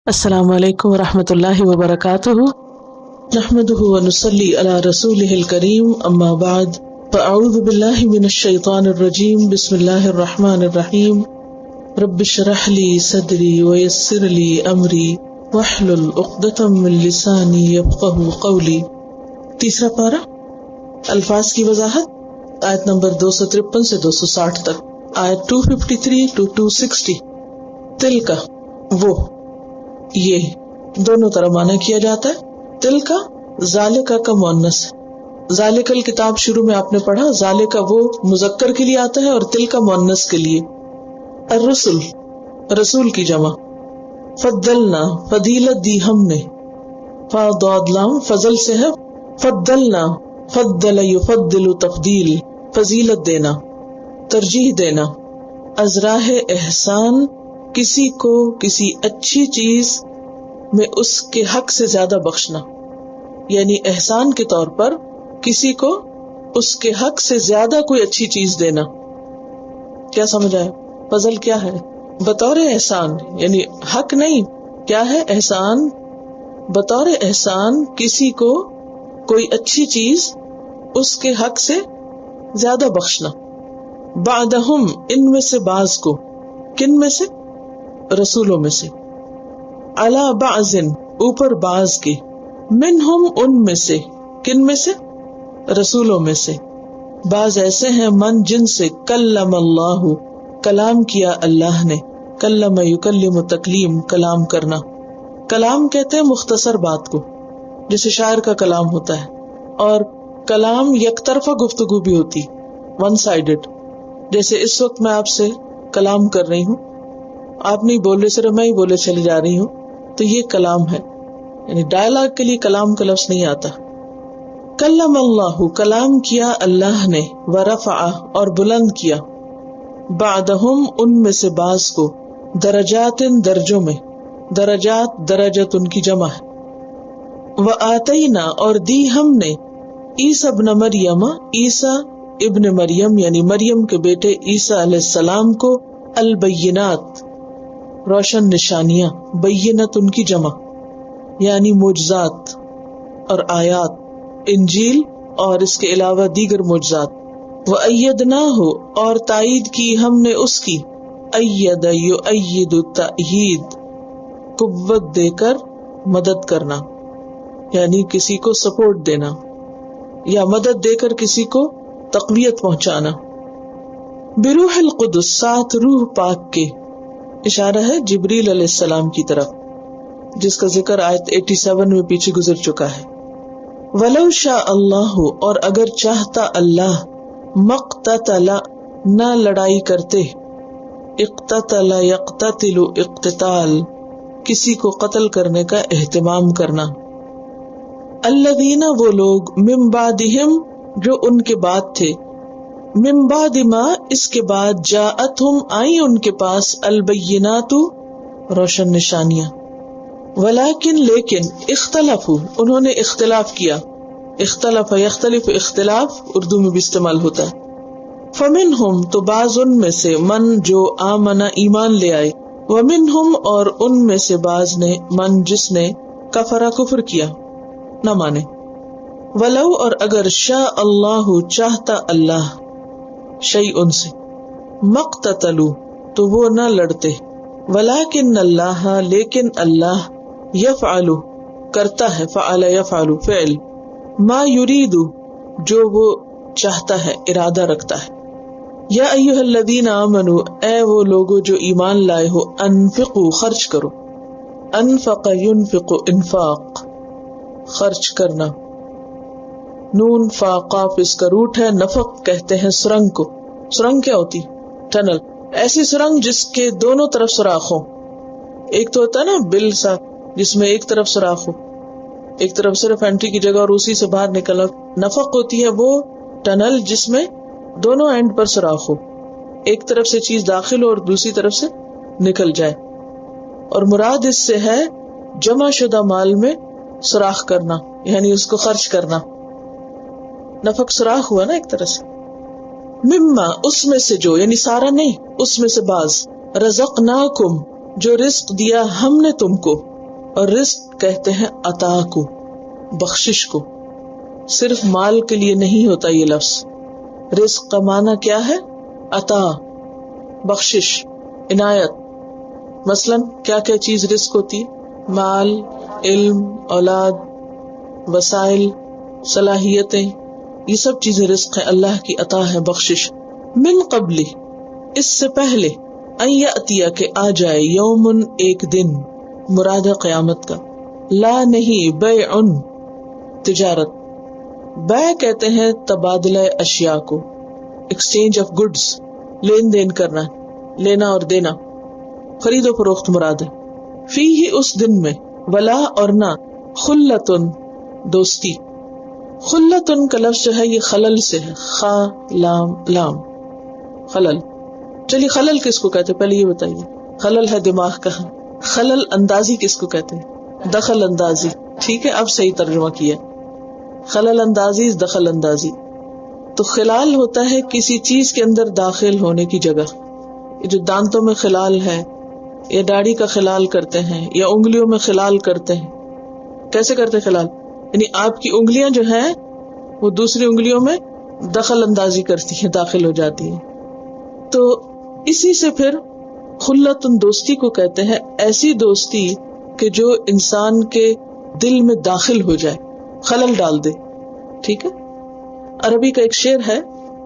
السلام علیکم ورحمۃ اللہ وبرکاتہ، نحمده ونصلی علی رسولہ الکریم، اما بعد فاعوذ باللہ من الشیطان الرجیم، بسم اللہ الرحمن الرحیم، رب اشرح لی صدری ویسر لی امری واحلل عقدۃ من لسانی یفقہوا قولی۔ تیسرا پارہ، الفاظ کی وضاحت، آیت نمبر 253 سے 260 تک، آیت 253 to 260۔ تل کا، وہ، یہ دونوں طرح معنی کیا جاتا ہے۔ تل کا ذالکا کا مؤنث ہے، ذالک الکتاب شروع میں آپ نے پڑھا، ذالکا وہ مذکر کے لیے آتا ہے اور تل کا مؤنث کے لیے۔ الرسل رسول کی جمع، فضلنا فضیلت دی ہم نے، فا ضاد لام فضل سے ہے، فضلنا فضل یفضل تفضیل فضیلت دینا، ترجیح دینا، از راہ احسان کسی کو کسی اچھی چیز میں اس کے حق سے زیادہ بخشنا، یعنی احسان کے طور پر کسی کو اس کے حق سے زیادہ کوئی اچھی چیز دینا۔ کیا سمجھ آیا؟ فضل کیا ہے؟ بطور احسان، یعنی حق نہیں، کیا ہے؟ احسان، بطور احسان کسی کو کوئی اچھی چیز اس کے حق سے زیادہ بخشنا۔ بعدہم ان میں سے بعض کو، کن میں سے؟ رسولوں میں سے، علی بعض اوپر بعض کے، منہم ان میں سے، کن میں سے؟ رسولوں میں سے۔ بعض ایسے ہیں من جن سے کلم اللہ کلام کیا اللہ نے، کلم یکلم تکلیم کلام کرنا، کلام کہتے ہیں مختصر بات کو، جیسے شاعر کا کلام ہوتا ہے، اور کلام یک طرفہ گفتگو بھی ہوتی، ون سائیڈڈ، جیسے اس وقت میں آپ سے کلام کر رہی ہوں، آپ نہیں بول رہے، صرف میں ہی بولے چلی جا رہی ہوں، تو یہ کلام ہے، یعنی ڈائلاگ کے لیے کلام کا لفظ نہیں آتا۔ کلم اللہ کلام کیا اللہ نے، ورفع اور بلند کیا، بعدہم ان میں سے بعض کو، درجات درجوں میں، درجات درجت ان کی جمع ہے۔ وآتینا اور دی ہم نے، عیسیٰ ابن مریم عیسیٰ ابن مریم یعنی مریم کے بیٹے عیسیٰ علیہ السلام کو، البینات روشن نشانیاں، بینت ان کی جمع یعنی معجزات اور آیات، انجیل اور اس کے علاوہ دیگر معجزات۔ وَأَيَّدْنَاهُ اور تائید کی ہم نے اس کی، اید یؤید تأیید قوت دے کر مدد کرنا، یعنی کسی کو سپورٹ دینا یا مدد دے کر کسی کو تقویت پہنچانا۔ بروح القدس ساتھ روح پاک کے، اشارہ ہے جبریل علیہ السلام کی طرف، جس کا ذکر آیت 87 میں پیچھے گزر چکا ہے۔ وَلَوْ شَاءَ اللَّهُ اور اگر چاہتا اللہ، مَقْتَتَلَ نہ لڑائی کرتے، اقتتل یقتتل اقتتال کسی کو قتل کرنے کا اہتمام کرنا، الذین وہ لوگ، من بعدہم جو ان کے بعد تھے، من بعد ما اس کے بعد، جاءتہم آئی ان کے پاس، البینات روشن نشانیاں، ولیکن لیکن، اختلفوا انہوں نے اختلاف کیا، اختلف یختلف اختلاف اردو میں بھی استعمال ہوتا ہے۔ فمنہم تو بعض ان میں سے، من جو آمن ایمان لے آئے، ومنہم اور ان میں سے بعض نے، من جس نے کفر کفر کیا نہ مانے۔ ولو اور اگر شاء اللہ چاہتا اللہ، شیء سے، مقتتلوا تو وہ نہ لڑتے، ولیکن اللہ لیکن اللہ، یفعل کرتا ہے، فعل یفعل فعل، ما یرید جو وہ چاہتا ہے، ارادہ رکھتا ہے۔ یا ایھا الذین آمنوا اے وہ لوگو جو ایمان لائے ہو، انفقوا خرچ کرو، انفق ینفق انفاق خرچ کرنا، نون فا قاف اس کا روٹ ہے، نفق کہتے ہیں سرنگ کو۔ سرنگ کیا ہوتی؟ ٹنل، ایسی سرنگ جس کے دونوں طرف سوراخ ہو۔ ایک تو ہوتا ہے نا بل سا، جس میں ایک طرف سوراخ ہو، ایک طرف صرف انٹری کی جگہ اور اسی سے باہر نکلنا۔ نفق ہوتی ہے وہ ٹنل جس میں دونوں اینڈ پر سوراخ ہو، ایک طرف سے چیز داخل ہو اور دوسری طرف سے نکل جائے، اور مراد اس سے ہے جمع شدہ مال میں سوراخ کرنا، یعنی اس کو خرچ کرنا۔ نفق سوراخ ہوا نا ایک طرح سے۔ مما اس میں سے جو، یعنی سارا نہیں، اس میں سے بعض، رزقناکم جو رزق دیا ہم نے تم کو، اور رزق کہتے ہیں عطا کو، بخشش کو. صرف مال کے لیے نہیں ہوتا یہ لفظ. رزق کا معنی کیا ہے؟ عطا، بخشش، عنایت. مثلاً کیا کیا چیز رزق ہوتی ہے؟ مال، علم، اولاد، وسائل، صلاحیتیں، یہ سب چیزیں رزق ہیں، اللہ کی عطا ہے، بخشش. من قبل، اس سے پہلے، ان یاتیا، کہ آ جائے، یومن، ایک دن، مراد ہے قیامت کا، لا نہیں، بیع، تجارت. بیع کہتے ہیں تبادلہ اشیاء کو، ایکسچینج آف گڈز، لین دین کرنا، لینا اور دینا، خرید و فروخت مراد ہے. فی ہی، اس دن میں، ولا، اور نہ، خلتن، دوستی. خلتن کا لفظ جو ہے یہ خلل سے ہے، خا لام لام، خلل. چلیے خلل کس کو کہتے ہیں پہلے یہ بتائیے. خلل ہے دماغ کا. خلل اندازی کس کو کہتے ہیں؟ دخل اندازی. ٹھیک ہے، اب صحیح ترجمہ کیا. خلل اندازی، دخل اندازی. تو خلال ہوتا ہے کسی چیز کے اندر داخل ہونے کی جگہ. جو دانتوں میں خلال ہے، یا داڑھی کا خلال کرتے ہیں، یا انگلیوں میں خلال کرتے ہیں. کیسے کرتے خلال؟ یعنی آپ کی انگلیاں جو ہیں وہ دوسری انگلیوں میں دخل اندازی کرتی ہیں، داخل ہو جاتی ہیں. تو اسی سے پھر خلتن، دوستی کو کہتے ہیں ایسی دوستی کہ جو انسان کے دل میں داخل ہو جائے، خلل ڈال دے. ٹھیک ہے. عربی کا ایک شعر ہے،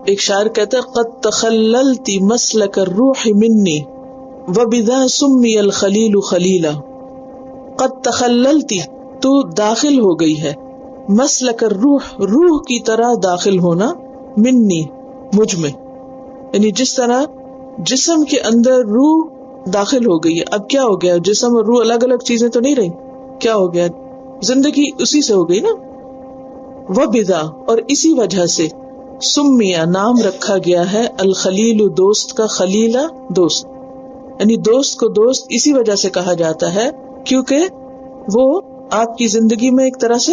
ایک شاعر کہتا ہے قد تخللت مسلک الروح منی وبذا سمی الخلیل خلیلا. قد تخللت، تو داخل ہو گئی ہے، مسلک الروح، روح کی طرح داخل ہونا، منی، مجھ میں. یعنی جس طرح جسم کے اندر روح داخل ہو گئی ہے. اب کیا ہو گیا؟ جسم اور روح الگ الگ چیزیں تو نہیں رہی. کیا ہو گیا؟ زندگی اسی سے ہو گئی نا. وبذا، اور اسی وجہ سے، سمیہ، نام رکھا گیا ہے، الخلیل، دوست کا، خلیلا، دوست. یعنی دوست کو دوست اسی وجہ سے کہا جاتا ہے کیونکہ وہ آپ کی زندگی میں ایک طرح سے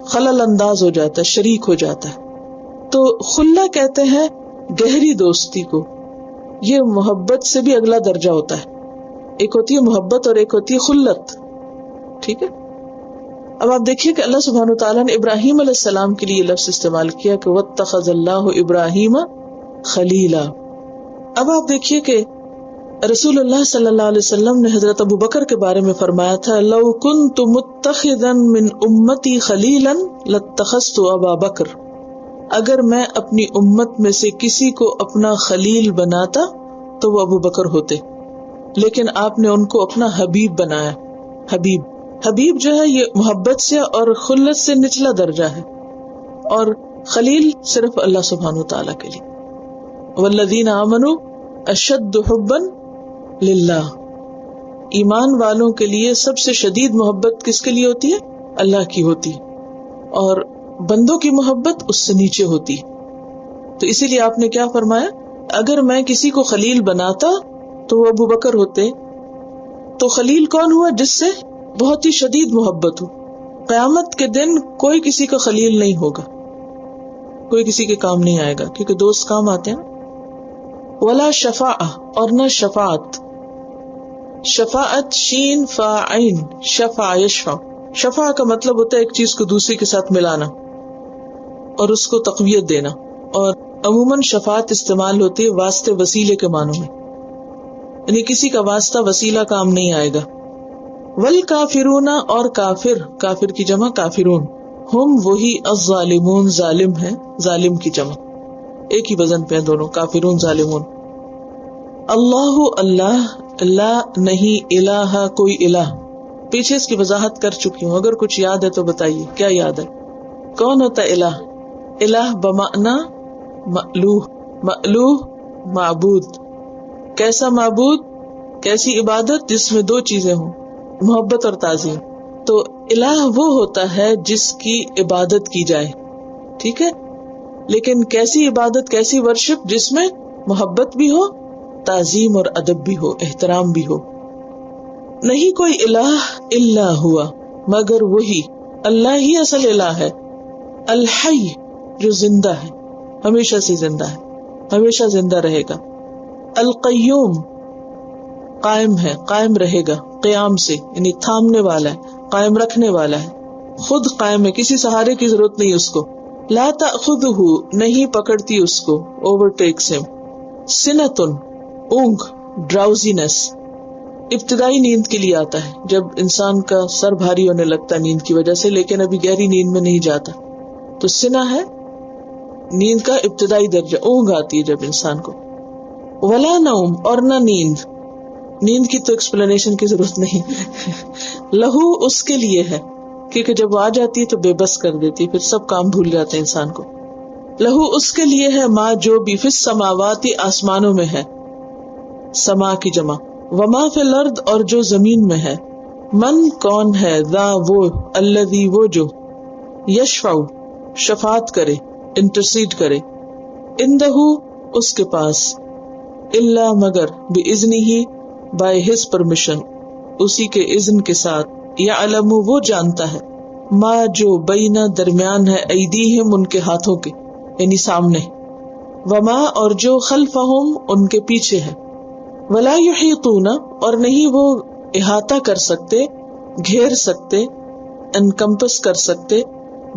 خلل انداز ہو جاتا ہے، شریک ہو جاتا ہے. تو خلہ کہتے ہیں گہری دوستی کو. یہ محبت سے بھی اگلا درجہ ہوتا ہے. ایک ہوتی ہے محبت اور ایک ہوتی ہے خلت. ٹھیک ہے. اب آپ دیکھیے کہ اللہ سبحانہ وتعالیٰ نے ابراہیم علیہ السلام کے لیے یہ لفظ استعمال کیا کہ واتخذ اللہ ابراہیم خلیلا. اب آپ دیکھیے کہ رسول اللہ صلی اللہ علیہ وسلم نے حضرت ابو بکر کے بارے میں فرمایا تھا لو کنت متخذا من امتی خلیلا لاتخذت ابا بکر. اگر میں اپنی امت میں سے کسی کو اپنا خلیل بناتا تو وہ ابو بکر ہوتے، لیکن آپ نے ان کو اپنا حبیب بنایا. حبیب جو ہے یہ محبت سے اور خلت سے نچلا درجہ ہے، اور خلیل صرف اللہ سبحانہ وتعالیٰ کے لیے. والذین آمنوا اشد حبا للہ. ایمان والوں کے لیے سب سے شدید محبت کس کے لیے ہوتی ہے؟ اللہ کی ہوتی، اور بندوں کی محبت اس سے نیچے ہوتی. تو اسی لیے آپ نے کیا فرمایا؟ اگر میں کسی کو خلیل بناتا تو وہ ابو بکر ہوتے. تو خلیل کون ہوا؟ جس سے بہت ہی شدید محبت ہو. قیامت کے دن کوئی کسی کا خلیل نہیں ہوگا، کوئی کسی کے کام نہیں آئے گا، کیونکہ دوست کام آتے ہیں. ولا شفاعہ، اور نہ شفاعت. شفاعت شین فا عین، شفع یشفع. شفع کا مطلب ہوتا ہے ایک چیز کو دوسری کے ساتھ ملانا اور اس کو تقویت دینا، اور عموماً شفاعت استعمال ہوتی ہے واسطے وسیلے کے معنوں میں، یعنی کسی کا واسطہ وسیلہ کام نہیں آئے گا. والکافرون، اور کافر کی جمع کافرون، ہم وہی الظالمون، ظالم ہے، ظالم کی جمع، ایک ہی وزن پہ دونوں، کافرون ظالمون. اللہ لا نہیں، الہ کوئی الہ. پیچھے اس کی وضاحت کر چکی ہوں، اگر کچھ یاد ہے تو بتائیے کیا یاد ہے. کون ہوتا ہے الہ؟ الہ بمعنی مألوہ، مألوہ معبود. کیسا معبود؟ کیسی عبادت جس میں دو چیزیں ہوں، محبت اور تعظیم. تو الہ وہ ہوتا ہے جس کی عبادت کی جائے. ٹھیک ہے. لیکن کیسی عبادت، کیسی ورشپ؟ جس میں محبت بھی ہو، تعظیم اور ادب بھی ہو، احترام بھی ہو. نہیں کوئی الہ الا ہوا، مگر وہی اللہ ہی اصل الہ ہے. الحی، جو زندہ ہے، ہمیشہ سے زندہ ہے، ہمیشہ زندہ رہے گا. القیوم، قائم ہے، قائم رہے گا، قیام سے یعنی تھامنے والا ہے، قائم رکھنے والا ہے، خود قائم ہے، کسی سہارے کی ضرورت نہیں اس کو. لا تأخذہ نہیں پکڑتی اس کو، اوور ٹیکس ہم. سنتن اونگ، ڈراؤزینس ابتدائی نیند کے لیے آتا ہے جب انسان کا سر بھاری ہونے لگتا ہے نیند کی وجہ سے، لیکن ابھی گہری نیند میں نہیں جاتا، تو سنا ہے نیند کا ابتدائی درجہ، اونگ آتی ہے جب انسان کو. ولا نوم اور نہ نیند، نیند کی تو ایکسپلینیشن کی ضرورت نہیں لہو اس کے لیے ہے، کیونکہ جب وہ آ جاتی ہے تو بے بس کر دیتی ہے، پھر سب کام بھول جاتے ہیں انسان کو. لہو اس کے لیے ہے ما جو بھی فی السماوات آسمانوں میں ہے، سما کی جمع، وما فی الارض اور جو زمین میں ہے. من کون ہے، ذا وہ، الذی وہ جو، یشفع شفاعت کرے، انٹرسیڈ کرے، عندہ اس کے پاس، الا مگر، باذنہ بائی ہز پرمیشن، اسی کے اذن کے ساتھ، یعلم وہ جانتا ہے، ما جو بینا درمیان ہے، ایدیہم ان کے ہاتھوں کے یعنی سامنے، وما اور جو خلفہم ان کے پیچھے ہے. ولا یحیطون اور نہیں وہ احاطہ کر سکتے، گھیر سکتے، انکمپس کر سکتے،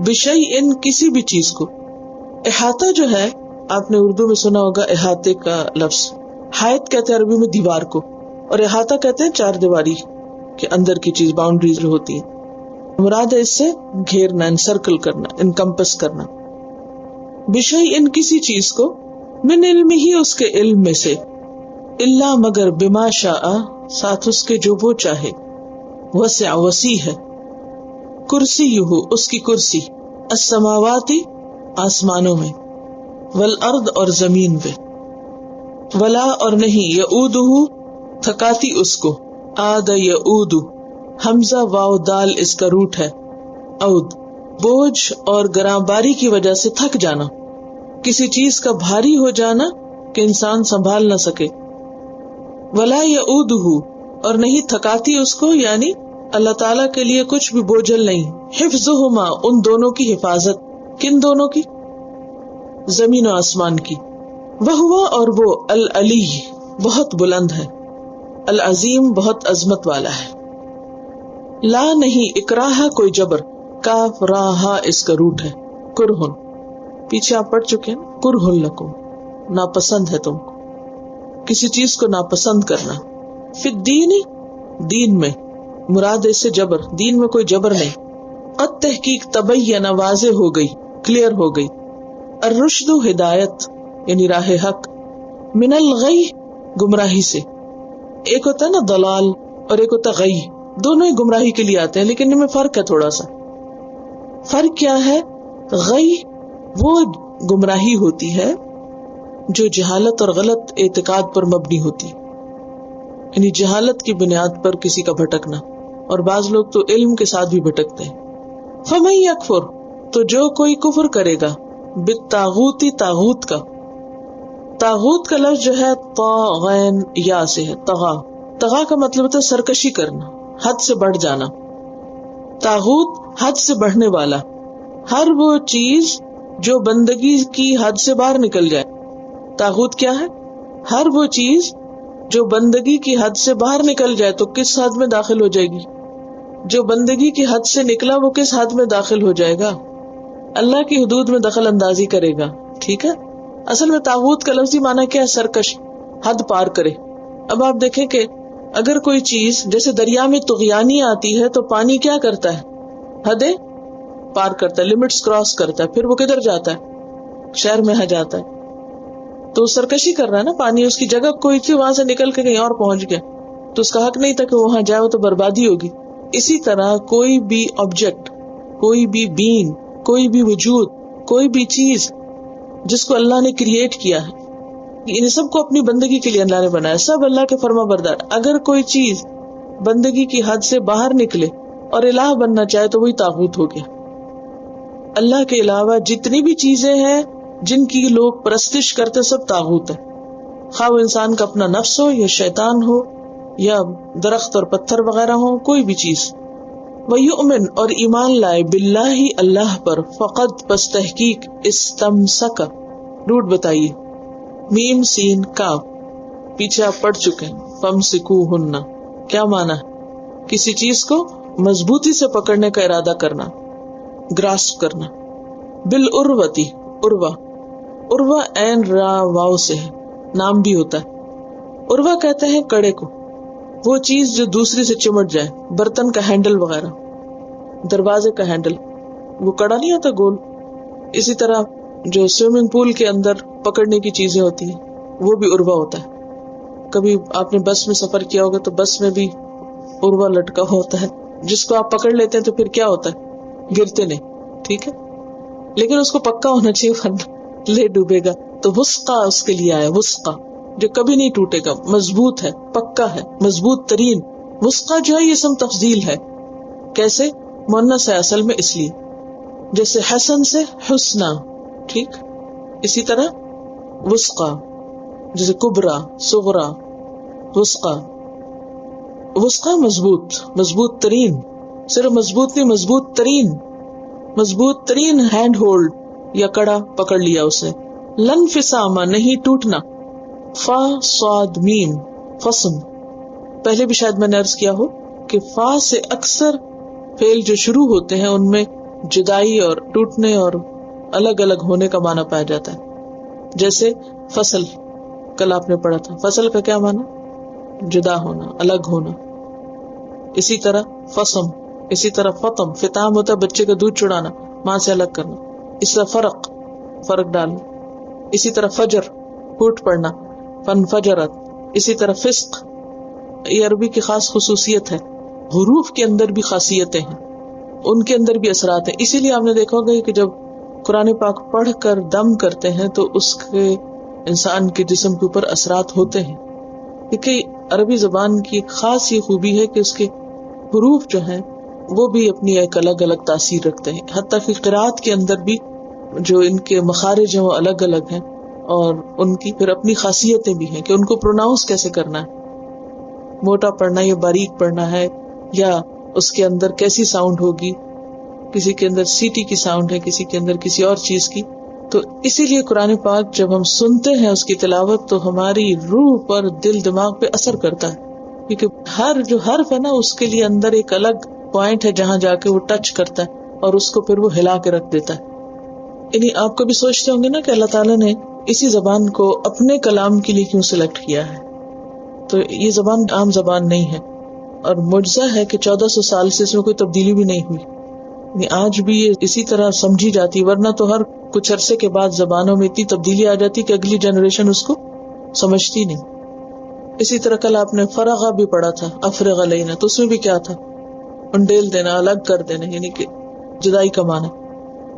بشیء کسی بھی چیز کو. احاطہ جو ہے آپ نے اردو میں سنا ہوگا احاطے کا لفظ، حائط کہتے ہیں عربی میں دیوار کو، اور احاطہ کہتے ہیں چار دیواری کے اندر کی چیز، باؤنڈریز جو ہوتی ہے. مراد ہے اس سے گھیرنا، انسرکل کرنا، انکمپس کرنا. بشیء کسی چیز کو، من علم ہی اس کے علم میں سے، الا مگر، بما شاء ساتھ اس کے جو وہ چاہے، وسع وسیع ہے، کرسیہ اس کی کرسی، السماوات آسمانوں میں، والارض اور زمین پہ. ولا اور نہیں، یعودہ تھکاتی اس کو، آد یعود، حمزہ واو دال اس کا روٹ ہے، عود بوجھ اور گراں باری کی وجہ سے تھک جانا، کسی چیز کا بھاری ہو جانا کہ انسان سنبھال نہ سکے. ولا یعودہ اور نہیں تھکاتی اس کو، یعنی اللہ تعالیٰ کے لیے کچھ بھی بوجھل نہیں. حفظہما ان دونوں کی حفاظت، کن دونوں کی؟ زمین و آسمان کی. وہوا اور وہ، العلی بہت بلند ہے، العظیم بہت عظمت والا ہے. لا نہیں، اکراہ کوئی جبر، کاف راہا اس کا روٹ ہے، کرہن پیچھے آپ پڑھ چکے ہیں، کرہن لکم ناپسند ہے تم کو، کسی چیز کو ناپسند کرنا. فی الدین دین میں، مراد اس سے جبر، دین میں کوئی جبر نہیں. قد تحقیق تبین واضح ہو گئی، کلیئر ہو گئی. الرشد ہدایت یعنی راہ حق، من الغی گمراہی سے. ایک ہوتا ہے نا دلال اور ایک ہوتا غی، دونوں ہی گمراہی کے لیے آتے ہیں لیکن ان میں فرق ہے تھوڑا سا. فرق کیا ہے؟ غی وہ گمراہی ہوتی ہے جو جہالت اور غلط اعتقاد پر مبنی ہوتی، یعنی جہالت کی بنیاد پر کسی کا بھٹکنا، اور بعض لوگ تو علم کے ساتھ بھی بھٹکتے ہیں. فمن یکفر تو جو کوئی کفر کرے گا، بالطاغوت طاغوت کا، طاغوت کا لفظ جو ہے طاغین یا سے ہے، طغا، طغا کا مطلب ہوتا ہے سرکشی کرنا، حد سے بڑھ جانا. طاغوت حد سے بڑھنے والا، ہر وہ چیز جو بندگی کی حد سے باہر نکل جائے. طاغوت کیا ہے؟ ہر وہ چیز جو بندگی کی حد سے باہر نکل جائے. تو کس حد میں داخل ہو جائے گی؟ جو بندگی کی حد سے نکلا وہ کس حد میں داخل ہو جائے گا؟ اللہ کی حدود میں دخل اندازی کرے گا. ٹھیک ہے، اصل میں طاغوت کا لفظی معنی کیا ہے؟ سرکش، حد پار کرے. اب آپ دیکھیں کہ اگر کوئی چیز جیسے دریا میں طغیانی آتی ہے تو پانی کیا کرتا ہے؟ حدیں پار کرتا ہے، لمٹس کراس کرتا ہے، پھر وہ کدھر جاتا ہے؟ شہر میں جاتا ہے. تو سرکشی کر رہا ہے نا پانی، اس کی جگہ کوئی تھی وہاں سے نکل کے کہیں اور پہنچ گیا تو اس کا حق نہیں تھا کہ وہاں جائے، وہ تو بربادی ہوگی. اسی طرح کوئی بھی آبجیکٹ، کوئی بھی بینگ، کوئی بھی وجود، کوئی بھی چیز جس کو اللہ نے کریٹ کیا ہے، ان سب کو اپنی بندگی کے لیے اللہ نے بنایا، سب اللہ کے فرما بردار. اگر کوئی چیز بندگی کی حد سے باہر نکلے اور الہ بننا چاہے تو وہی طاغوت ہو گیا. اللہ کے علاوہ جتنی بھی چیزیں ہیں جن کی لوگ پرستش کرتے سب طاغوت ہے، خواہ وہ انسان کا اپنا نفس ہو یا شیطان ہو یا درخت اور پتھر وغیرہ ہو، کوئی بھی چیز. وَيُؤْمِنْ اور ایمان لائے، باللہ اللہ پر، فقط پس تحقیق، استمسک روٹ بتائیے، میم سین کاف پیچھے آپ پڑھ چکے ہیں. فامسکوہن. کیا مانا ہے؟ کسی چیز کو مضبوطی سے پکڑنے کا ارادہ کرنا، گراسپ کرنا. بالعروتی، عروہ، عروہ عین را واو سے ہے، نام بھی ہوتا ہے. عروہ کہتے ہیں کڑے کو، وہ چیز جو دوسری سے چمٹ جائے، برتن کا ہینڈل وغیرہ، دروازے کا ہینڈل، وہ کڑا نہیں ہوتا گول. اسی طرح جو سوئمنگ پول کے اندر پکڑنے کی چیزیں ہوتی ہیں وہ بھی عروہ ہوتا ہے. کبھی آپ نے بس میں سفر کیا ہوگا تو بس میں بھی عروہ لٹکا ہوتا ہے، جس کو آپ پکڑ لیتے ہیں تو پھر کیا ہوتا ہے، گرتے نہیں. ٹھیک ہے، لیکن اس کو پکا ہونا چاہیے ورنہ لے ڈوبے گا. تو وثقہ اس کے لیے آیا، وثقہ جو کبھی نہیں ٹوٹے گا، مضبوط ہے، پکا ہے، مضبوط ترین. وثقہ جو ہے یہ اسم تفضیل ہے. کیسے؟ مؤنث ہے اصل میں، اس لیے جیسے حسن سے حسنہ. ٹھیک، اسی طرح وثقہ جیسے کبرا، صغرا، وثقہ. وثقہ مضبوط، مضبوط ترین. صرف مضبوط نہیں، مضبوط ترین، مضبوط ترین ہینڈ ہولڈ یا کڑا پکڑ لیا اسے. لن فسامہ، نہیں ٹوٹنا. فا صاد میم، فصم. پہلے بھی شاید میں نے عرض کیا ہو کہ فا سے اکثر فعل جو شروع ہوتے ہیں ان میں جدائی اور ٹوٹنے اور الگ الگ ہونے کا معنی پایا جاتا ہے. جیسے فصل، کل آپ نے پڑھا تھا، فصل کا کیا معنی؟ جدا ہونا، الگ ہونا. اسی طرح فصم، اسی طرح فطم، فطام ہوتا ہے بچے کا دودھ چڑانا، ماں سے الگ کرنا. اس طرح فرق، فرق ڈالنا. اسی طرح فجر، پھوٹ پڑنا، فنفجرت. اسی طرح فسق، یہ عربی کی خاص خصوصیت ہے. حروف کے اندر بھی خاصیتیں ہیں، ان کے اندر بھی اثرات ہیں. اسی لیے آپ نے دیکھا ہوگا کہ جب قرآن پاک پڑھ کر دم کرتے ہیں تو اس کے انسان کے جسم کے اوپر اثرات ہوتے ہیں. کیونکہ عربی زبان کی ایک خاص یہ خوبی ہے کہ اس کے حروف جو ہیں وہ بھی اپنی ایک الگ الگ تاثیر رکھتے ہیں. حتیٰ کہ قرات کے اندر بھی جو ان کے مخارج ہیں وہ الگ الگ ہیں، اور ان کی پھر اپنی خاصیتیں بھی ہیں کہ ان کو پروناؤنس کیسے کرنا ہے. موٹا پڑھنا یا باریک پڑھنا ہے، یا اس کے اندر کیسی ساؤنڈ ہوگی. کسی کے اندر سیٹی کی ساؤنڈ ہے، کسی کے اندر کسی اور چیز کی. تو اسی لیے قرآن پاک جب ہم سنتے ہیں اس کی تلاوت تو ہماری روح پر، دل دماغ پہ اثر کرتا ہے. کیونکہ ہر جو حرف ہے نا اس کے لیے اندر ایک الگ پوائنٹ ہے جہاں جا کے وہ ٹچ کرتا ہے اور اس کو پھر وہ ہلا کے رکھ دیتا ہے. یعنی آپ کبھی سوچتے ہوں گے نا کہ اللہ تعالیٰ نے اسی زبان کو اپنے کلام کے لیے کیوں سلیکٹ کیا ہے. تو یہ زبان عام زبان نہیں ہے، اور معجزہ ہے کہ 1400 سال سے اس میں کوئی تبدیلی بھی نہیں ہوئی. یعنی آج بھی یہ اسی طرح سمجھی جاتی، ورنہ تو ہر کچھ عرصے کے بعد زبانوں میں اتنی تبدیلی آ جاتی کہ اگلی جنریشن اس کو سمجھتی نہیں. اسی طرح کل آپ نے فرغا بھی پڑھا تھا، افرغ علینا، تو اس میں بھی کیا تھا؟ انڈیل دینا، الگ کر دینا، یعنی کہ جدائی کا معنی.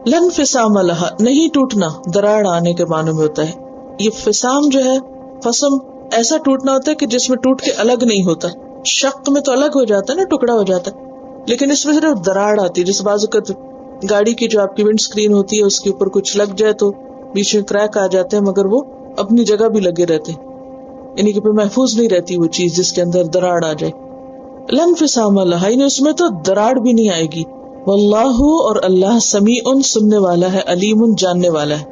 لن فسام لہا، نہیں ٹوٹنا، دراڑ آنے کے معنی میں ہوتا ہے. یہ فسام جو ہے، فسم ایسا ٹوٹنا ہوتا ہے کہ جس میں ٹوٹ کے الگ نہیں ہوتا. شق میں تو الگ ہو جاتا ہے نا، ٹکڑا ہو جاتا ہے، لیکن اس میں صرف دراڑ آتی ہے. جس بازو کا گاڑی کی جو آپ کی ونڈ سکرین ہوتی ہے اس کے اوپر کچھ لگ جائے تو بیچ میں کریک آ جاتے ہیں، مگر وہ اپنی جگہ بھی لگے رہتے ہیں، یعنی کہ پھر محفوظ نہیں رہتی وہ چیز جس کے اندر دراڑ آ جائے. لن فسام لہا، یعنی اس میں تو دراڑ بھی نہیں آئے گی. واللہ، اور اللہ، سمیع، سننے والا ہے، علیم، جاننے والا ہے.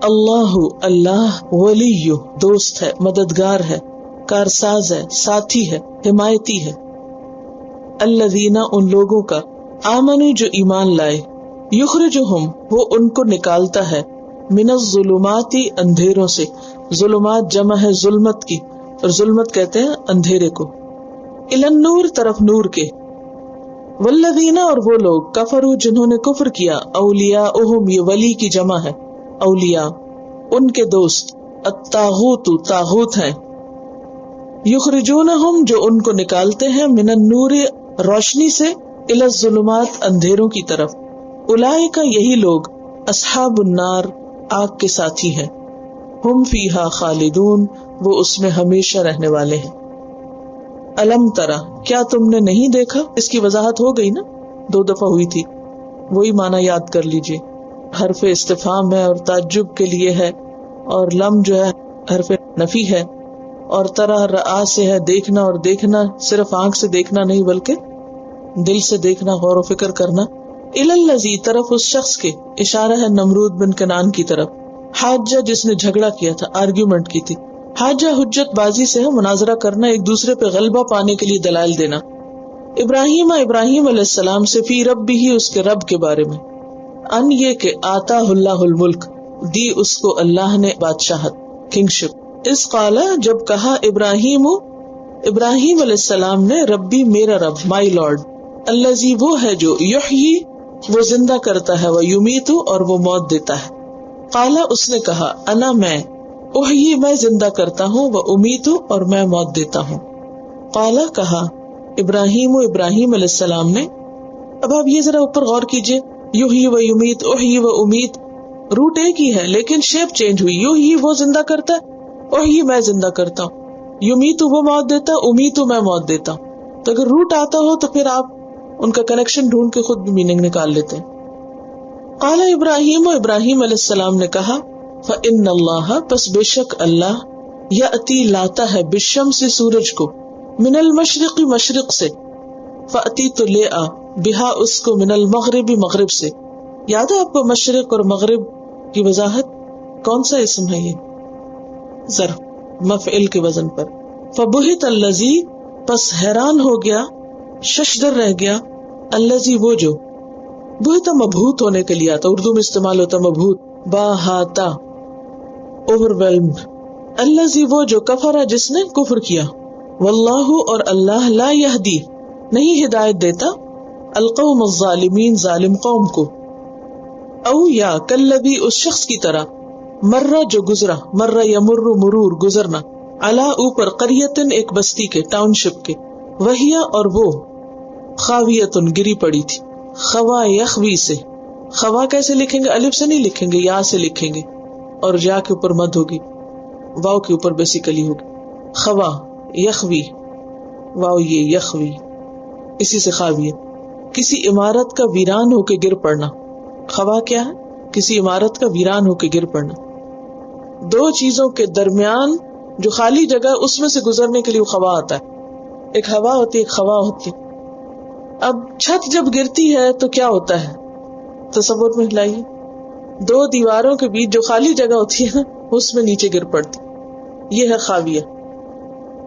اللہ، اللہ، ولی، دوست ہے، مددگار ہے، کارساز ہے، ساتھی ہے، حمایتی ہے. الذین، ان لوگوں کا، آمنوا، جو ایمان لائے، یخرجہم، وہ ان کو نکالتا ہے، من الظلمات، اندھیروں سے. ظلمات جمع ہے ظلمت کی، اور ظلمت کہتے ہیں اندھیرے کو. الی النور، طرف نور کے. والذین، اور وہ لوگ، کفروا، جنہوں نے کفر کیا، اولیاءہم، یہ ولی کی جمع ہے، اولیاء، ان کے دوست، الطاغوت، طاغوت ہیں. یخرجونہم، جو ان کو نکالتے ہیں، من النور، روشنی سے، الی الظلمات، اندھیروں کی طرف. اولئک، یہی لوگ، اصحاب النار، آگ کے ساتھی ہیں. ہم فیہا خالدون، وہ اس میں ہمیشہ رہنے والے ہیں. الم ترا، کیا تم نے نہیں دیکھا؟ اس کی وضاحت ہو گئی نا، 2 دفعہ ہوئی تھی، وہی معنی یاد کر لیجئے. حرف استفہام ہے اور تعجب کے لیے ہے، اور لم جو ہے حرف نفی ہے، اور ترا رآ سے ہے دیکھنا، اور دیکھنا صرف آنکھ سے دیکھنا نہیں بلکہ دل سے دیکھنا، غور و فکر کرنا. الی الذی، طرف اس شخص کے، اشارہ ہے نمرود بن کنان کی طرف. حاجہ، جس نے جھگڑا کیا تھا، آرگیومنٹ کی تھی. حاجہ حجت بازی سے ہے مناظرہ کرنا، ایک دوسرے پہ غلبہ پانے کے لیے دلائل دینا. ابراہیم علیہ السلام سے فی رب ہی اس کے رب کے بارے میں، ان یہ کہ آتا اللہ الملک دی اس کو اللہ نے بادشاہت، کنگشپ. اس قالا جب کہا ابراہیم علیہ السلام نے ربی میرا رب، مائی لارڈ، الذی وہ ہے جو یحیی وہ زندہ کرتا ہے، وہ یمیت اور وہ موت دیتا ہے. قالا اس نے کہا انا میں، احیی میں زندہ کرتا ہوں، وہ امیت اور میں موت دیتا ہوں. قالا کہا ابراہیم علیہ السلام نے. اب آپ یہ ذرا اوپر غور کیجئے، یحیی و یمیت، احیی و امیت، روٹ ایک ہی ہے لیکن شیپ چینج ہوئی. یحیی وہ زندہ کرتا ہے، احیی میں زندہ کرتا ہوں، یمیت وہ موت دیتا ہے، امیت میں موت دیتا ہوں. تو اگر روٹ آتا ہو تو پھر آپ ان کا کنیکشن ڈھونڈ کے خود بھی میننگ نکال لیتے ہیں. قال ابراہیم علیہ السلام نے کہا فإن اللہ پس بے شک اللہ یأتی لاتا ہے بالشمس سورج کو، من المشرق مشرق سے، فأتی تو لے آ بہا اس کو، من المغرب مغرب سے. یاد ہے آپ کو مشرق اور مغرب کی وضاحت؟ کون سا اسم ہے یہ؟ ظرف مفعل کے وزن پر. فبہت الذی پس حیران ہو گیا، ششدر رہ گیا، الذی وہ جو، بہتا مبہوت ہونے کے لیے آتا، اردو میں استعمال ہوتا مبہوت، باہاتا اوور ویلمڈ، الذی وہ جو کفر جس نے کفر کیا، واللہ اور اللہ لا یہدی نہیں ہدایت دیتا، القوم الظالمین ظالم قوم کو. او یا کلذی اس شخص کی طرح، مرہ جو گزرا، مرہ یمر مرور گزرنا، علی اوپر قریتن ایک بستی کے، ٹاؤن شپ کے، وہیا اور وہ، خاویتن گری پڑی تھی، خوا یخوی سے، خوا کیسے لکھیں گے؟ الف سے نہیں لکھیں گے، یا سے لکھیں گے، اور یا کے اوپر مد ہوگی، واو کے اوپر بیسیکلی ہوگی. خوا یخوی، واو یہ یخوی، اسی سے خاویہ، کسی عمارت کا ویران ہو کے گر پڑنا. خوا کیا ہے؟ کسی عمارت کا ویران ہو کے گر پڑنا. دو چیزوں کے درمیان جو خالی جگہ اس میں سے گزرنے کے لیے وہ خوا آتا ہے، ایک ہوا ہوتی ہے، ایک خوا ہوتی ہے. اب چھت جب گرتی ہے تو کیا ہوتا ہے؟ تصور میں لائیے، دو دیواروں کے بیچ جو خالی جگہ ہوتی ہے اس میں نیچے گر پڑتی، یہ ہے خاویہ،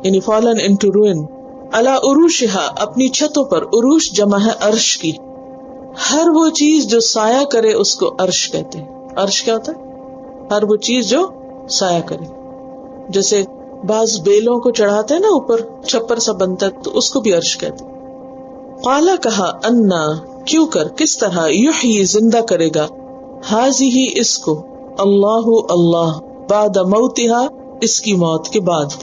یعنی فالن انٹو روئن. علی عروشہا اپنی چھتوں پر، عروش جمع ہے عرش کی. ہر وہ چیز جو سایہ کرے اس کو عرش کہتے ہیں. عرش کیا ہوتا ہے؟ ہر وہ چیز جو سایہ کرے. جیسے بعض بیلوں کو چڑھاتے ہیں نا اوپر، چھپر سا بنتا ہے، تو اس کو بھی عرش کہتے ہیں. قالا کہا انا کیوں کر، کس طرح، یحیی زندہ کرے گا، ہذہ اس کو، اللہ اللہ، بعد موتہا اس کی موت کے بعد.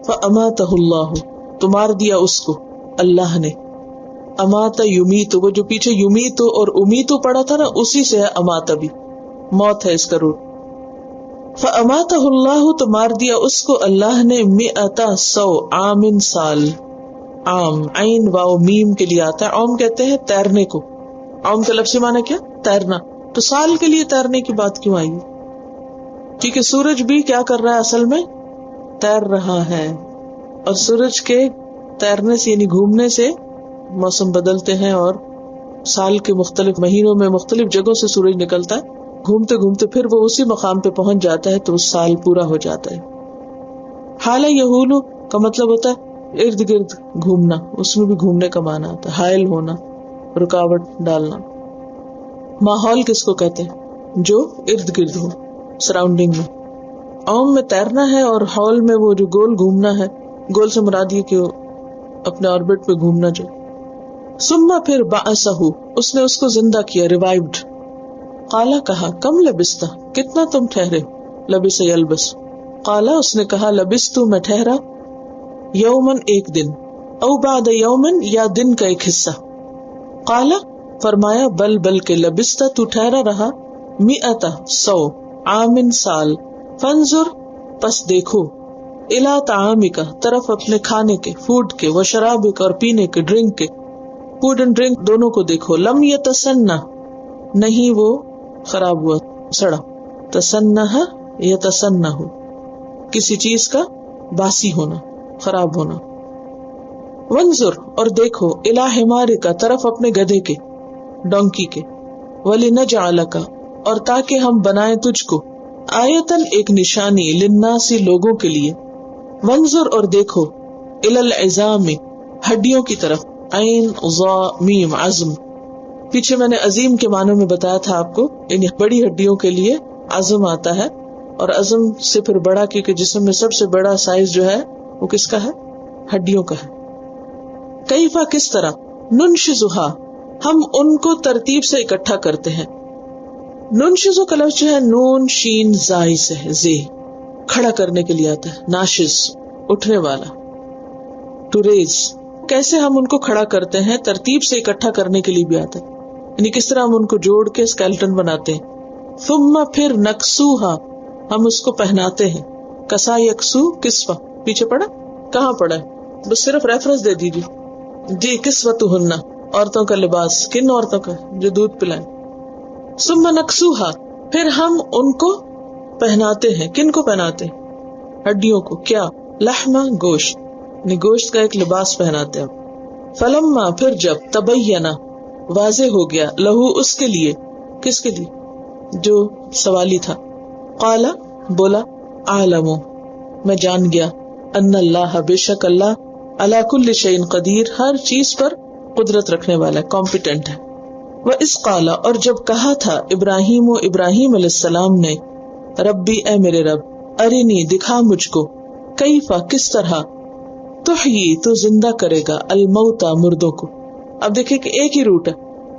فاماتہ اللہ تو مار دیا اس کو اللہ نے. اماتا یمیت، وہ جو پیچھے یمیت اور امیت پڑا تھا نا، اسی سے ہے اماتا بھی، موت ہے اس کا روٹ. فاماتہ اللہ تو مار دیا اس کو اللہ نے، مئتا 100 عام سال. عام عین واو میم کے لیے آتا ہے. عام کہتے ہیں تیرنے کو، عام کا لفظی معنی کیا؟ تیرنا. تو سال کے لیے تیرنے کی بات کیوں آئی؟ کیونکہ سورج بھی کیا کر رہا ہے؟ اصل میں تیر رہا ہے. اور سورج کے تیرنے سے یعنی گھومنے سے موسم بدلتے ہیں، اور سال کے مختلف مہینوں میں مختلف جگہوں سے سورج نکلتا ہے، گھومتے گھومتے پھر وہ اسی مقام پہ پہنچ جاتا ہے تو اس سال پورا ہو جاتا ہے. حال یہول کا مطلب ہوتا ہے ارد گرد گھومنا، اس میں بھی گھومنے کا معنی آتا ہے، حائل ہونا، رکاوٹ ڈالنا. ماحول کس کو کہتے ہیں؟ جو ارد گرد ہو، سراؤنڈنگ میں. عام میں تیرنا ہے، اور حول میں وہ جو گول گھومنا ہے. گول سے مراد یہ کہ اپنے آربٹ پہ گھومنا جو. ثم پھر بعثہ اس نے اس کو زندہ کیا، ریوائیوڈ. قالا کہا کم لبستا کتنا تم ٹھہرے، لبس یلبس. قالا اس نے کہا لبست میں ٹھہرا، یومن ایک دن، او بعد یومن یا دن کا ایک حصہ. قالا فرمایا بل بلکہ لبستا تو ٹھہرا رہا، مئتا 100 عامن سال. فانظر پس دیکھو، الا طعامک طرف اپنے کھانے کے، فوڈ کے، و شرابک اور پینے کے، ڈرنک کے، فوڈ اینڈ ڈرنک دونوں کو دیکھو. لم یتسنہ نہیں وہ خراب ہوا سڑا، تسنہ یتسنہ کسی چیز کا باسی ہونا، خراب ہونا. وانظر اور دیکھو، الی حمارک طرف اپنے گدھے کے، ڈونکی کے، ولنجعلک اور تاکہ ہم بنائیں تجھ کو، آیتن ایک نشانی للناسی لوگوں کے لیے، وانظر اور دیکھو، الالعظام ہڈیوں کی طرف، عین ظا میم عظم. پیچھے میں نے عظیم کے معنوں میں بتایا تھا آپ کو، یعنی بڑی ہڈیوں کے لیے عظم آتا ہے، اور عظم سے پھر بڑا، کیونکہ جسم میں سب سے بڑا سائز جو ہے وہ کس کا ہے؟ ہڈیوں کا ہے. کیفا کس طرح، ننشزھا ہم ان کو ترتیب سے اکٹھا کرتے ہیں. ننشزو کا لفظ جو ہے نون شین زائی سے ہے، زی کھڑا کرنے کے لیے آتا ہے، ناشز اٹھنے والا، ٹو ریز. کیسے ہم ان کو کھڑا کرتے ہیں، ترتیب سے اکٹھا کرنے کے لیے بھی آتا ہے، یعنی کس طرح ہم ان کو جوڑ کے اسکیلٹن بناتے ہیں. ثم پھر نکسوہا ہم اس کو پہناتے ہیں. کسا یکسو کسوہ پیچھے پڑا، کہاں پڑا ہے؟ بس صرف ریفرنس دے دیجیے جی. کسوتہن عورتوں کا لباس، کن عورتوں کا؟ جو دودھ پلائیں. ثم نکسوہا پھر ہم ان کو پہناتے ہیں. کن کو پہناتے ہیں؟ ہڈیوں کو. کیا؟ لحما گوشت، یعنی گوشت کا ایک لباس پہناتے ہیں. فلما پھر جب تبینہ واضح ہو گیا، لہو اس کے لیے، کس کے لیے؟ جو سوالی تھا. قال بولا، اعلم میں جان گیا، ان اللہ بے شک اللہ، علی کل شیء قدیر ہر چیز پر قدرت رکھنے والا ہے، کمپیٹنٹ ہے. وَإِذْ قَالَ اور جب کہا تھا ابراہیم علیہ السلام نے، ربی اے میرے رب، ارنی دکھا مجھ کو، کیفا کس طرح، تحیی تو زندہ کرے گا، الموتى مردوں کو. اب دیکھیں کہ ایک ہی روٹ ہے،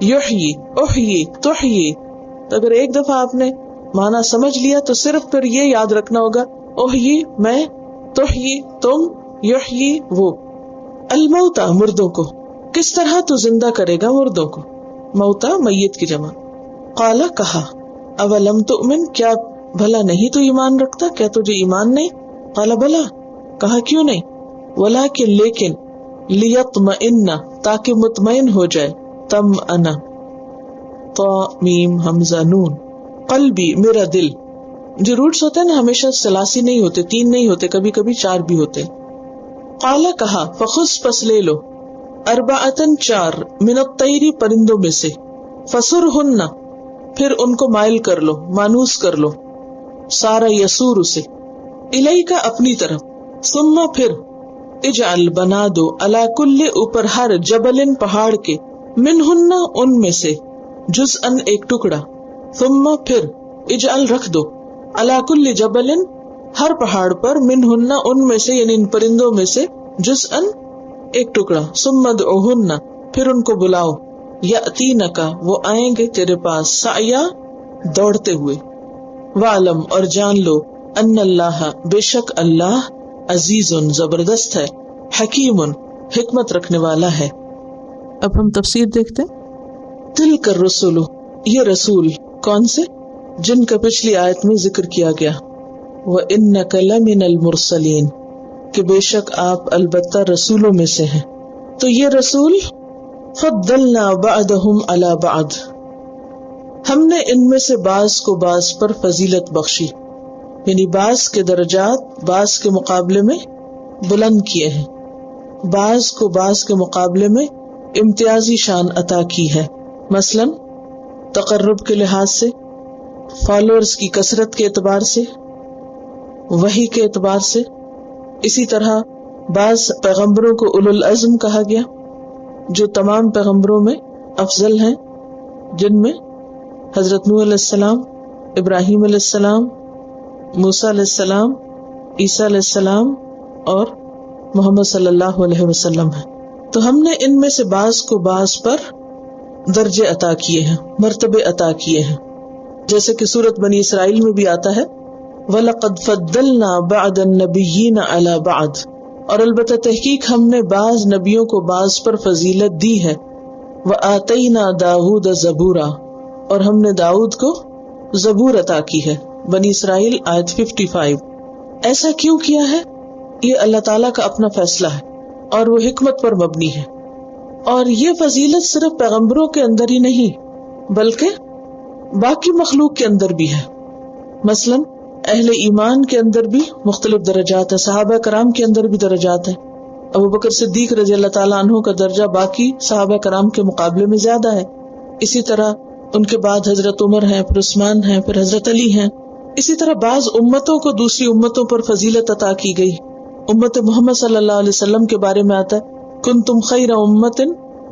یحیی احیی تحیی. تو اگر ایک دفعہ آپ نے معنی سمجھ لیا تو صرف پھر یہ یاد رکھنا ہوگا، احیی میں، تحیی تم، یحیی وہ. الموتى مردوں کو، کس طرح تو زندہ کرے گا مردوں کو، موتا میت کی جمع. قالا کہا، اولم تؤمن کیا بھلا نہیں تو ایمان رکھتا، کیا تجھے ایمان نہیں؟ قالا بلا کہا کیوں نہیں؟ ولکن لیکن، لیطمئن تاکہ مطمئن ہو جائے، تم انا طا میم حمزہ نون، قلبی میرا دل. جو روٹس ہوتے ہیں نا ہمیشہ ثلاثی نہیں ہوتے، تین نہیں ہوتے، کبھی کبھی چار بھی ہوتے. قالا کہا، فخذ پس لے لو، اربعتن چار، من الطیر پرندوں میں سے، فسرہن پھر ان کو مائل کر لو، مانوس کر لو، سارا یسور اسے، الیکا اپنی طرف، ثم پھر اجعل بنا دو، علی کل اوپر ہر، جبل پہاڑ کے، منہن ان میں سے، جزءا ایک ٹکڑا، ثم پھر اجعل رکھ دو، علی کل جبل ہر پہاڑ پر، منہن ان میں سے یعنی ان پرندوں میں سے، جزءا ایک ٹکڑا، ثم ادعوہن پھر ان کو بلاؤ، یاتینک وہ آئیں گے تیرے پاس، سعیا دوڑتے ہوئے. وعلم اور جان لو، ان اللہ بے شک اللہ، عزیز زبردست ہے، حکیم حکمت رکھنے والا ہے. اب ہم تفسیر دیکھتے ہیں. تلک الرسل یہ رسول کون سے؟ جن کا پچھلی آیت میں ذکر کیا گیا. وانک لمن المرسلین کہ بے شک آپ البتہ رسولوں میں سے ہیں. تو یہ رسول فضلنا بعضهم علی بعض ہم نے ان میں سے بعض کو بعض پر فضیلت بخشی، یعنی بعض کے درجات بعض کے مقابلے میں بلند کیے ہیں، بعض کو بعض کے مقابلے میں امتیازی شان عطا کی ہے. مثلا تقرب کے لحاظ سے، فالوورز کی کثرت کے اعتبار سے، وحی کے اعتبار سے. اسی طرح بعض پیغمبروں کو اولو العزم کہا گیا، جو تمام پیغمبروں میں افضل ہیں، جن میں حضرت نوح علیہ السلام، ابراہیم علیہ السلام، موسیٰ علیہ السلام، عیسیٰ علیہ السلام اور محمد صلی اللہ علیہ وسلم ہیں. تو ہم نے ان میں سے بعض کو بعض پر درجے عطا کیے ہیں، مرتبے عطا کیے ہیں، جیسے کہ سورۃ بنی اسرائیل میں بھی آتا ہے وَلَقَدْ فَضَّلْنَا بَعْضَ النَّبِيِّينَ عَلَى بَعْضٍ اور البتہ تحقیق ہم نے بعض نبیوں کو بعض پر فضیلت دی ہے. وَآتَيْنَا دَاوُودَ زَبُورًا اور ہم نے داؤد کو زبور عطا کی ہے. بنی اسرائیل آیت 55. ایسا کیوں کیا ہے؟ یہ اللہ تعالیٰ کا اپنا فیصلہ ہے اور وہ حکمت پر مبنی ہے. اور یہ فضیلت صرف پیغمبروں کے اندر ہی نہیں بلکہ باقی مخلوق کے اندر بھی ہے. مثلا اہل ایمان کے اندر بھی مختلف درجات ہیں، صحابہ کرام کے اندر بھی درجات ہیں. ابوبکر صدیق رضی اللہ تعالیٰ عنہ کا درجہ باقی صحابہ کرام کے مقابلے میں زیادہ ہے. اسی طرح ان کے بعد حضرت عمر ہیں، پھر عثمان ہیں، پھر حضرت علی ہیں. اسی طرح بعض امتوں کو دوسری امتوں پر فضیلت عطا کی گئی. امت محمد صلی اللہ علیہ وسلم کے بارے میں آتا ہے کنتم خیر امت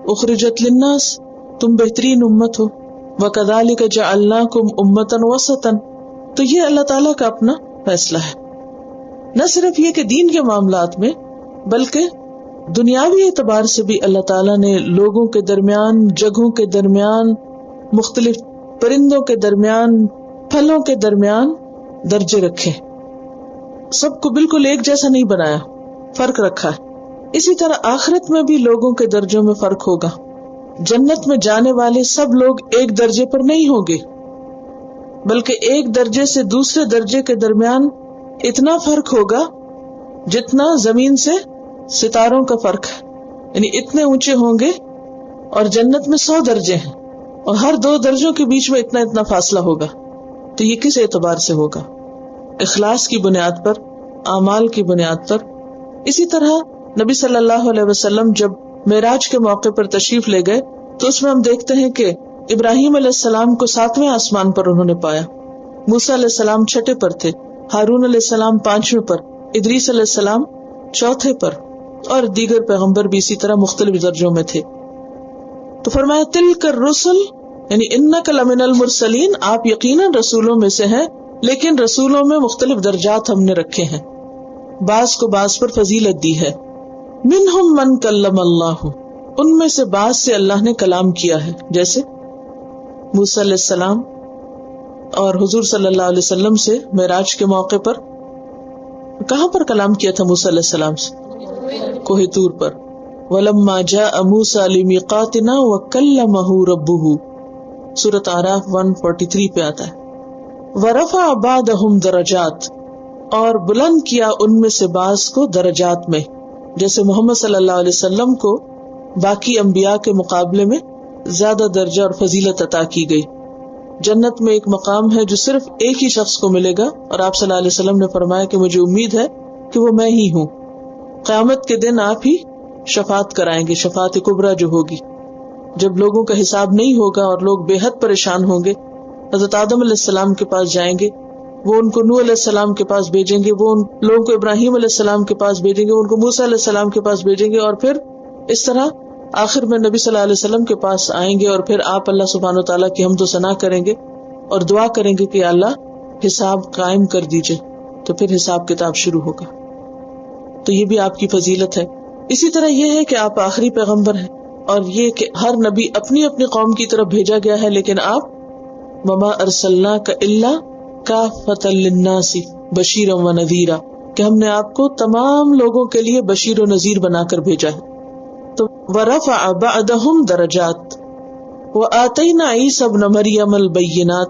اخرجت للناس، تم بہترین امت ہو. وکذالک جعلناکم امتا وسطا. تو یہ اللہ تعالیٰ کا اپنا فیصلہ ہے. نہ صرف یہ کہ دین کے معاملات میں بلکہ دنیاوی اعتبار سے بھی اللہ تعالیٰ نے لوگوں کے درمیان، جگہوں کے درمیان، مختلف پرندوں کے درمیان، پھلوں کے درمیان درجے رکھے. سب کو بالکل ایک جیسا نہیں بنایا، فرق رکھا ہے. اسی طرح آخرت میں بھی لوگوں کے درجوں میں فرق ہوگا. جنت میں جانے والے سب لوگ ایک درجے پر نہیں ہوں گے، بلکہ ایک درجے سے دوسرے درجے کے درمیان اتنا فرق ہوگا جتنا زمین سے ستاروں کا فرق ہے. یعنی اتنے اونچے ہوں گے. اور جنت میں 100 درجے ہیں اور ہر 2 درجوں کے بیچ میں اتنا اتنا فاصلہ ہوگا. تو یہ کس اعتبار سے ہوگا؟ اخلاص کی بنیاد پر، اعمال کی بنیاد پر. اسی طرح نبی صلی اللہ علیہ وسلم جب معراج کے موقع پر تشریف لے گئے تو اس میں ہم دیکھتے ہیں کہ ابراہیم علیہ السلام کو 7ویں آسمان پر انہوں نے پایا، موسیٰ علیہ السلام 6 پر تھے، ہارون علیہ السلام 5ویں پر، ادریس علیہ السلام 4 پر، اور دیگر پیغمبر بھی اسی طرح مختلف درجوں میں تھے. تو فرمایا تلک الرسل، یعنی انک لمن المرسلین، آپ یقیناً رسولوں میں سے ہیں، لیکن رسولوں میں مختلف درجات ہم نے رکھے ہیں، بعض کو بعض پر فضیلت دی ہے. منہم من کلم اللہ، ان میں سے بعض سے اللہ نے کلام کیا ہے، جیسے موسیٰ علیہ السلام اور حضور صلی اللہ علیہ وسلم سے معراج کے موقع پر کہاں پر کلام کیا تھا موسیٰ علیہ السلام سے؟ کوہ طور پر. وَلَمَّا جَاءَ مُوسَىٰ لِمِيقَاتِنَا وَكَلَّمَهُ رَبُّهُ، سورۃ اعراف 143 پہ آتا ہے. وَرَفَعَ بَعْضَهُمْ دَرَجَاتٍ، اور بلند کیا ان میں سے بعض کو درجات میں، جیسے محمد صلی اللہ علیہ وسلم کو باقی انبیاء کے مقابلے میں زیادہ درجہ اور فضیلت عطا کی گئی. جنت میں ایک مقام ہے جو صرف ایک ہی شخص کو ملے گا، اور آپ صلی اللہ علیہ وسلم نے فرمایا کہ مجھے امید ہے کہ وہ میں ہی ہوں. قیامت کے دن آپ ہی شفاعت کرائیں گے، شفاعت کبریٰ جو ہوگی، جب لوگوں کا حساب نہیں ہوگا اور لوگ بے حد پریشان ہوں گے. حضرت آدم علیہ السلام کے پاس جائیں گے، وہ ان کو نوح علیہ السلام کے پاس بھیجیں گے، وہ ان لوگوں کو ابراہیم علیہ السلام کے پاس بھیجیں گے، ان کو موسیٰ علیہ السلام کے پاس بھیجیں گے، اور پھر اس طرح آخر میں نبی صلی اللہ علیہ وسلم کے پاس آئیں گے، اور پھر آپ اللہ سبحانہ وتعالیٰ کی حمد و ثنا کریں گے اور دعا کریں گے کہ اللہ حساب قائم کر دیجئے. تو پھر حساب کتاب شروع ہوگا. تو یہ بھی آپ کی فضیلت ہے. اسی طرح یہ ہے کہ آپ آخری پیغمبر ہیں، اور یہ کہ ہر نبی اپنی اپنی قوم کی طرف بھیجا گیا ہے، لیکن آپ وما ارسلناک الا کافۃ للناس بشیرا ونذیرا، کہ ہم نے آپ کو تمام لوگوں کے لیے بشیر و نذیر بنا کر بھیجا ہے. تو ورفع بعضهم درجات وآتینا عیسی ابن مریم البینات،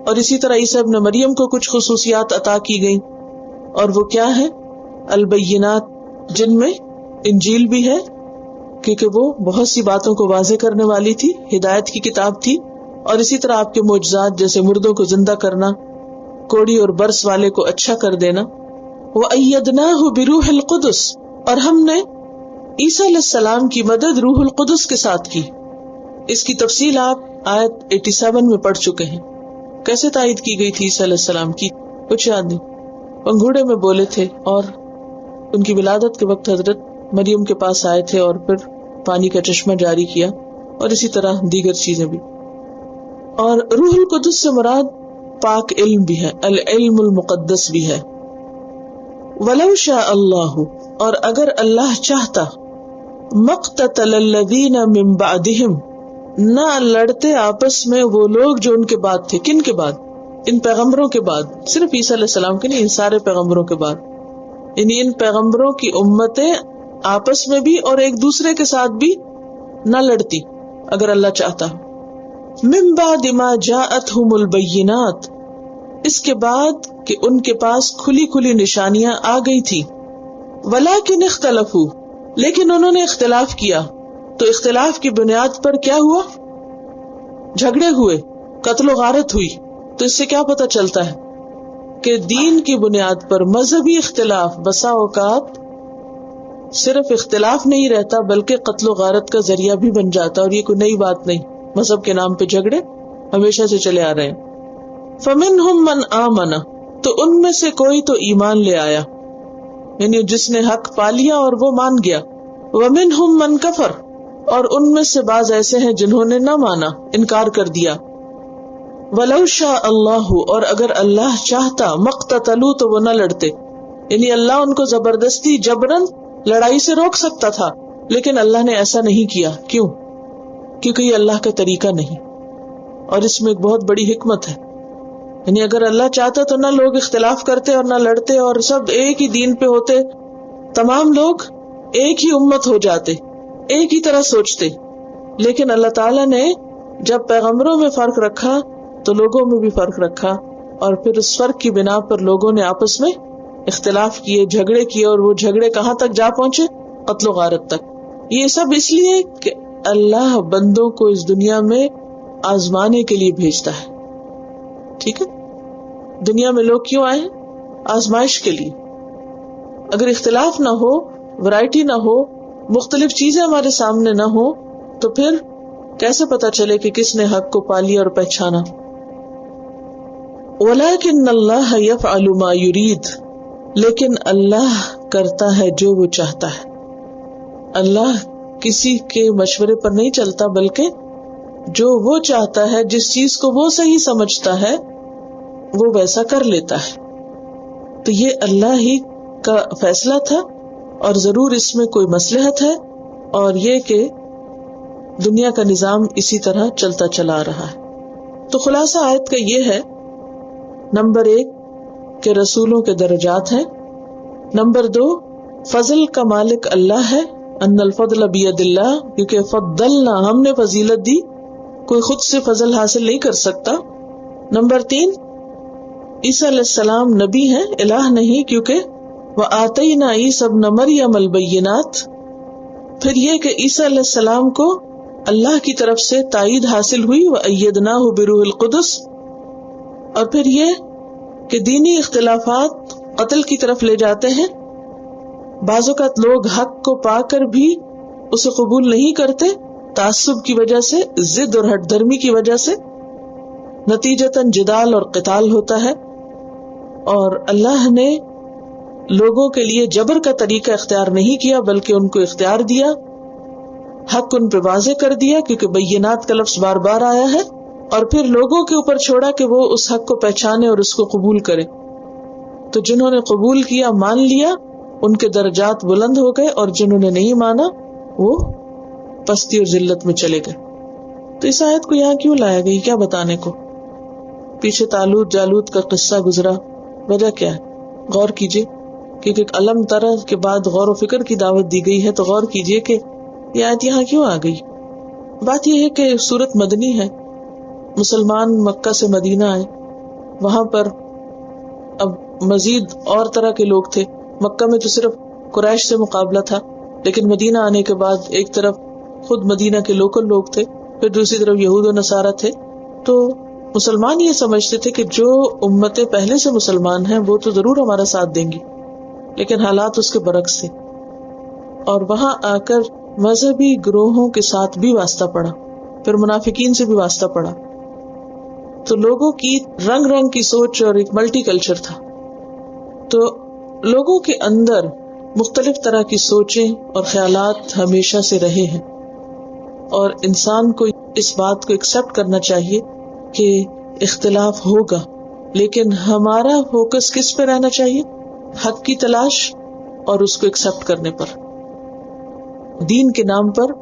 اور اسی طرح عیسی ابن مریم کو کچھ خصوصیات عطا کی گئی، اور وہ کیا ہے؟ البینات، جن میں انجیل بھی ہے کیونکہ وہ بہت سی باتوں کو واضح کرنے والی تھی، ہدایت کی کتاب تھی. اور اسی طرح آپ کے معجزات جیسے مردوں کو زندہ کرنا، کوڑی اور برس والے کو اچھا کر دینا. وَأَيَّدْنَاهُ بِرُوحِ الْقُدُسِ، اور ہم نے عیسیٰ علیہ السلام کی مدد روح القدس کے ساتھ کی. اس کی تفصیل آپ آیت 87 میں پڑھ چکے ہیں. کیسے تائید کی گئی تھی عیسیٰ علیہ السلام کی؟ کچھ یاد نہیں. پنگھوڑے میں بولے تھے، اور ان کی ولادت کے وقت حضرت مریم کے پاس آئے تھے اور پھر پانی کا چشمہ جاری کیا، اور اسی طرح دیگر چیزیں بھی. اور روح القدس سے مراد پاک علم بھی ہے، العلم المقدس بھی ہے. وَلَوْ شَاءَ اللَّهُ، اور اگر اللہ چاہتا، مَقْتَتَلَ الَّذِينَ مِن بَعْدِهِمْ، نہ لڑتے آپس میں وہ لوگ جو ان کے بعد تھے. کن کے بعد؟ ان پیغمبروں کے بعد، صرف عیسیٰ علیہ السلام کے نہیں، ان سارے پیغمبروں کے بعد. یعنی ان پیغمبروں کی امتیں آپس میں بھی اور ایک دوسرے کے ساتھ بھی نہ لڑتی اگر اللہ چاہتا. من بعد ما جاءتهم البینات، اس کے بعد کہ ان کے پاس کھلی کھلی نشانیاں آ گئی تھی. ولکن اختلفوا، لیکن انہوں نے اختلاف کیا. تو اختلاف کی بنیاد پر کیا ہوا؟ جھگڑے ہوئے، قتل و غارت ہوئی. تو اس سے کیا پتہ چلتا ہے کہ دین کی بنیاد پر مذہبی اختلاف بسا اوقات صرف اختلاف نہیں رہتا بلکہ قتل و غارت کا ذریعہ بھی بن جاتا. اور یہ کوئی نئی بات نہیں، مذہب کے نام پہ جھگڑے ہمیشہ سے چلے آ رہے ہیں. فمنہم من آمن، تو ان میں سے کوئی تو ایمان لے آیا، یعنی جس نے حق پا لیا اور وہ مان گیا، ومنہم من کفر، اور ان میں سے بعض ایسے ہیں جنہوں نے نہ مانا، انکار کر دیا، ولو شاء اللہ، اور اگر اللہ چاہتا، مقتتلوا، تو وہ نہ لڑتے، یعنی اللہ ان کو زبردستی جبرن لڑائی سے روک سکتا تھا، لیکن اللہ نے ایسا نہیں کیا۔ کیوں؟ کیونکہ یہ اللہ کا طریقہ نہیں، اور اس میں ایک بہت بڑی حکمت ہے۔ یعنی اگر اللہ چاہتا تو نہ لوگ اختلاف کرتے اور نہ لڑتے، اور سب ایک ہی دین پہ ہوتے، تمام لوگ ایک ہی امت ہو جاتے، ایک ہی طرح سوچتے، لیکن اللہ تعالیٰ نے جب پیغمبروں میں فرق رکھا تو لوگوں میں بھی فرق رکھا، اور پھر اس فرق کی بنا پر لوگوں نے آپس میں اختلاف کیے، جھگڑے کیے، اور وہ جھگڑے کہاں تک جا پہنچے؟ قتل و غارت تک۔ یہ سب اس لیے کہ اللہ بندوں کو اس دنیا میں آزمانے کے لیے بھیجتا ہے۔ ٹھیک ہے، دنیا میں لوگ کیوں آئے ہیں؟ آزمائش کے لیے۔ اگر اختلاف نہ ہو، ورائٹی نہ ہو، مختلف چیزیں ہمارے سامنے نہ ہو، تو پھر کیسے پتا چلے کہ کس نے حق کو پا لیا اور پہچانا؟ وَلَكِنَّ اللَّهَ يَفْعَلُ مَا يُرِيدُ، لیکن اللہ کرتا ہے جو وہ چاہتا ہے۔ اللہ کسی کے مشورے پر نہیں چلتا، بلکہ جو وہ چاہتا ہے، جس چیز کو وہ صحیح سمجھتا ہے، وہ ویسا کر لیتا ہے۔ تو یہ اللہ ہی کا فیصلہ تھا، اور ضرور اس میں کوئی مصلحت ہے، اور یہ کہ دنیا کا نظام اسی طرح چلتا چلا رہا ہے۔ تو خلاصہ آیت کا یہ ہے، نمبر 1 کہ رسولوں کے درجات ہیں، نمبر 2 فضل کا مالک اللہ ہے، ان الفضل بید اللہ، کیونکہ فضلنا، ہم نے فضیلت دی، کوئی خود سے فضل حاصل نہیں کر سکتا۔ نمبر 3 عیسیٰ علیہ السلام نبی ہیں، الہ نہیں، کیونکہ وآتینا عیسی ابن مریم البینات۔ پھر یہ کہ عیسیٰ علیہ السلام کو اللہ کی طرف سے تائید حاصل ہوئی، وأیدناہ بروح القدس۔ اور پھر یہ کہ دینی اختلافات قتل کی طرف لے جاتے ہیں، بعض اوقات لوگ حق کو پا کر بھی اسے قبول نہیں کرتے، تعصب کی وجہ سے، ضد اور ہٹ دھرمی کی وجہ سے، نتیجتاً جدال اور قتال ہوتا ہے۔ اور اللہ نے لوگوں کے لیے جبر کا طریقہ اختیار نہیں کیا، بلکہ ان کو اختیار دیا، حق ان پہ واضح کر دیا، کیونکہ بینات کا لفظ بار بار آیا ہے، اور پھر لوگوں کے اوپر چھوڑا کہ وہ اس حق کو پہچانے اور اس کو قبول کرے۔ تو جنہوں نے قبول کیا، مان لیا، ان کے درجات بلند ہو گئے، اور جنہوں نے نہیں مانا وہ پستی اور ذلت میں چلے گئے۔ تو اس آیت کو یہاں کیوں لایا گئی؟ کیا بتانے کو؟ پیچھے طالوت جالوت کا قصہ گزرا، وجہ کیا ہے؟ غور کیجئے، کیونکہ علم ترى کے بعد غور و فکر کی دعوت دی گئی ہے، تو غور کیجئے کہ یہ آیت یہاں کیوں آ گئی۔ بات یہ ہے کہ سورت مدنی ہے، مسلمان مکہ سے مدینہ آئے، وہاں پر اب مزید اور طرح کے لوگ تھے۔ مکہ میں تو صرف قریش سے مقابلہ تھا، لیکن مدینہ آنے کے بعد ایک طرف خود مدینہ کے لوکل لوگ تھے، پھر دوسری طرف یہود و نصارہ تھے۔ تو مسلمان یہ سمجھتے تھے کہ جو امتیں پہلے سے مسلمان ہیں وہ تو ضرور ہمارا ساتھ دیں گی، لیکن حالات اس کے برعکس تھے، اور وہاں آ کر مذہبی گروہوں کے ساتھ بھی واسطہ پڑا، پھر منافقین سے بھی واسطہ پڑا۔ تو لوگوں کی رنگ رنگ کی سوچ اور ایک ملٹی کلچر تھا، تو لوگوں کے اندر مختلف طرح کی سوچیں اور خیالات ہمیشہ سے رہے ہیں، اور انسان کو اس بات کو ایکسپٹ کرنا چاہیے کہ اختلاف ہوگا، لیکن ہمارا فوکس کس پہ رہنا چاہیے؟ حق کی تلاش اور اس کو ایکسپٹ کرنے پر۔ دین کے نام پر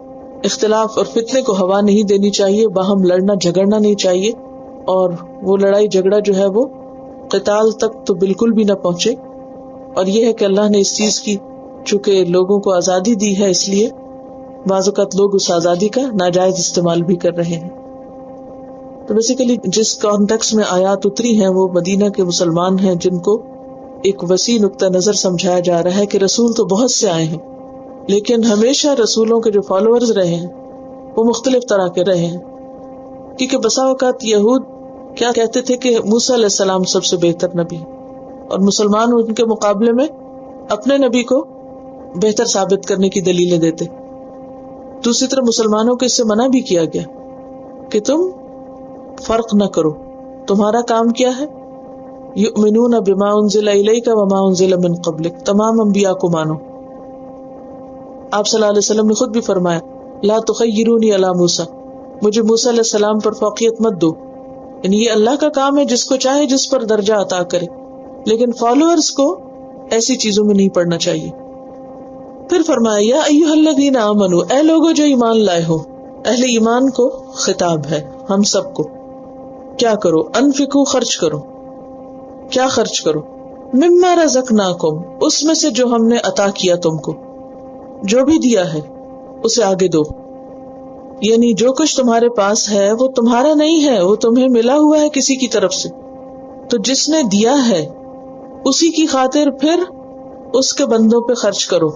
اختلاف اور فتنے کو ہوا نہیں دینی چاہیے، باہم لڑنا جھگڑنا نہیں چاہیے، اور وہ لڑائی جھگڑا جو ہے وہ قتال تک تو بالکل بھی نہ پہنچے۔ اور یہ ہے کہ اللہ نے اس چیز کی چونکہ لوگوں کو آزادی دی ہے، اس لیے بعض اوقات لوگ اس آزادی کا ناجائز استعمال بھی کر رہے ہیں۔ تو بیسیکلی جس کانٹیکس میں آیات اتری ہیں وہ مدینہ کے مسلمان ہیں، جن کو ایک وسیع نقطہ نظر سمجھایا جا رہا ہے کہ رسول تو بہت سے آئے ہیں، لیکن ہمیشہ رسولوں کے جو فالوورز رہے ہیں وہ مختلف طرح کے رہے ہیں، کیونکہ بسا اوقات یہود کیا کہتے تھے کہ موسیٰ علیہ السلام سب سے بہتر نبی، اور مسلمان ان کے مقابلے میں اپنے نبی کو بہتر ثابت کرنے کی دلیلیں دیتے۔ دوسری طرف مسلمانوں کو اس سے منع بھی کیا گیا کہ تم فرق نہ کرو، تمہارا کام کیا ہے؟ یؤمنون بما انزل الیک وما انزل من قبلک، تمام انبیاء کو مانو. آپ صلی اللہ علیہ وسلم نے خود بھی فرمایا لا تخیرونی علی موسیٰ، مجھے موسیٰ علیہ السلام پر فوقیت مت دو. یعنی یہ اللہ کا کام ہے، جس کو چاہے جس پر درجہ عطا کرے، لیکن فالوورز کو ایسی چیزوں میں نہیں پڑنا چاہیے. پھر فرمایا یا ایھا الذین آمنوا، اے لوگو جو ایمان لائے ہو. اہل ایمان کو خطاب ہے، ہم سب کو. کیا کرو؟ انفقوا، خرچ کرو. کیا خرچ کرو؟ مما رزقناکم، اس میں سے جو ہم نے عطا کیا تم کو. جو بھی دیا ہے اسے آگے دو. یعنی جو کچھ تمہارے پاس ہے وہ تمہارا نہیں ہے، وہ تمہیں ملا ہوا ہے کسی کی طرف سے. تو جس نے دیا ہے اسی کی خاطر پھر اس کے بندوں پہ خرچ کرو.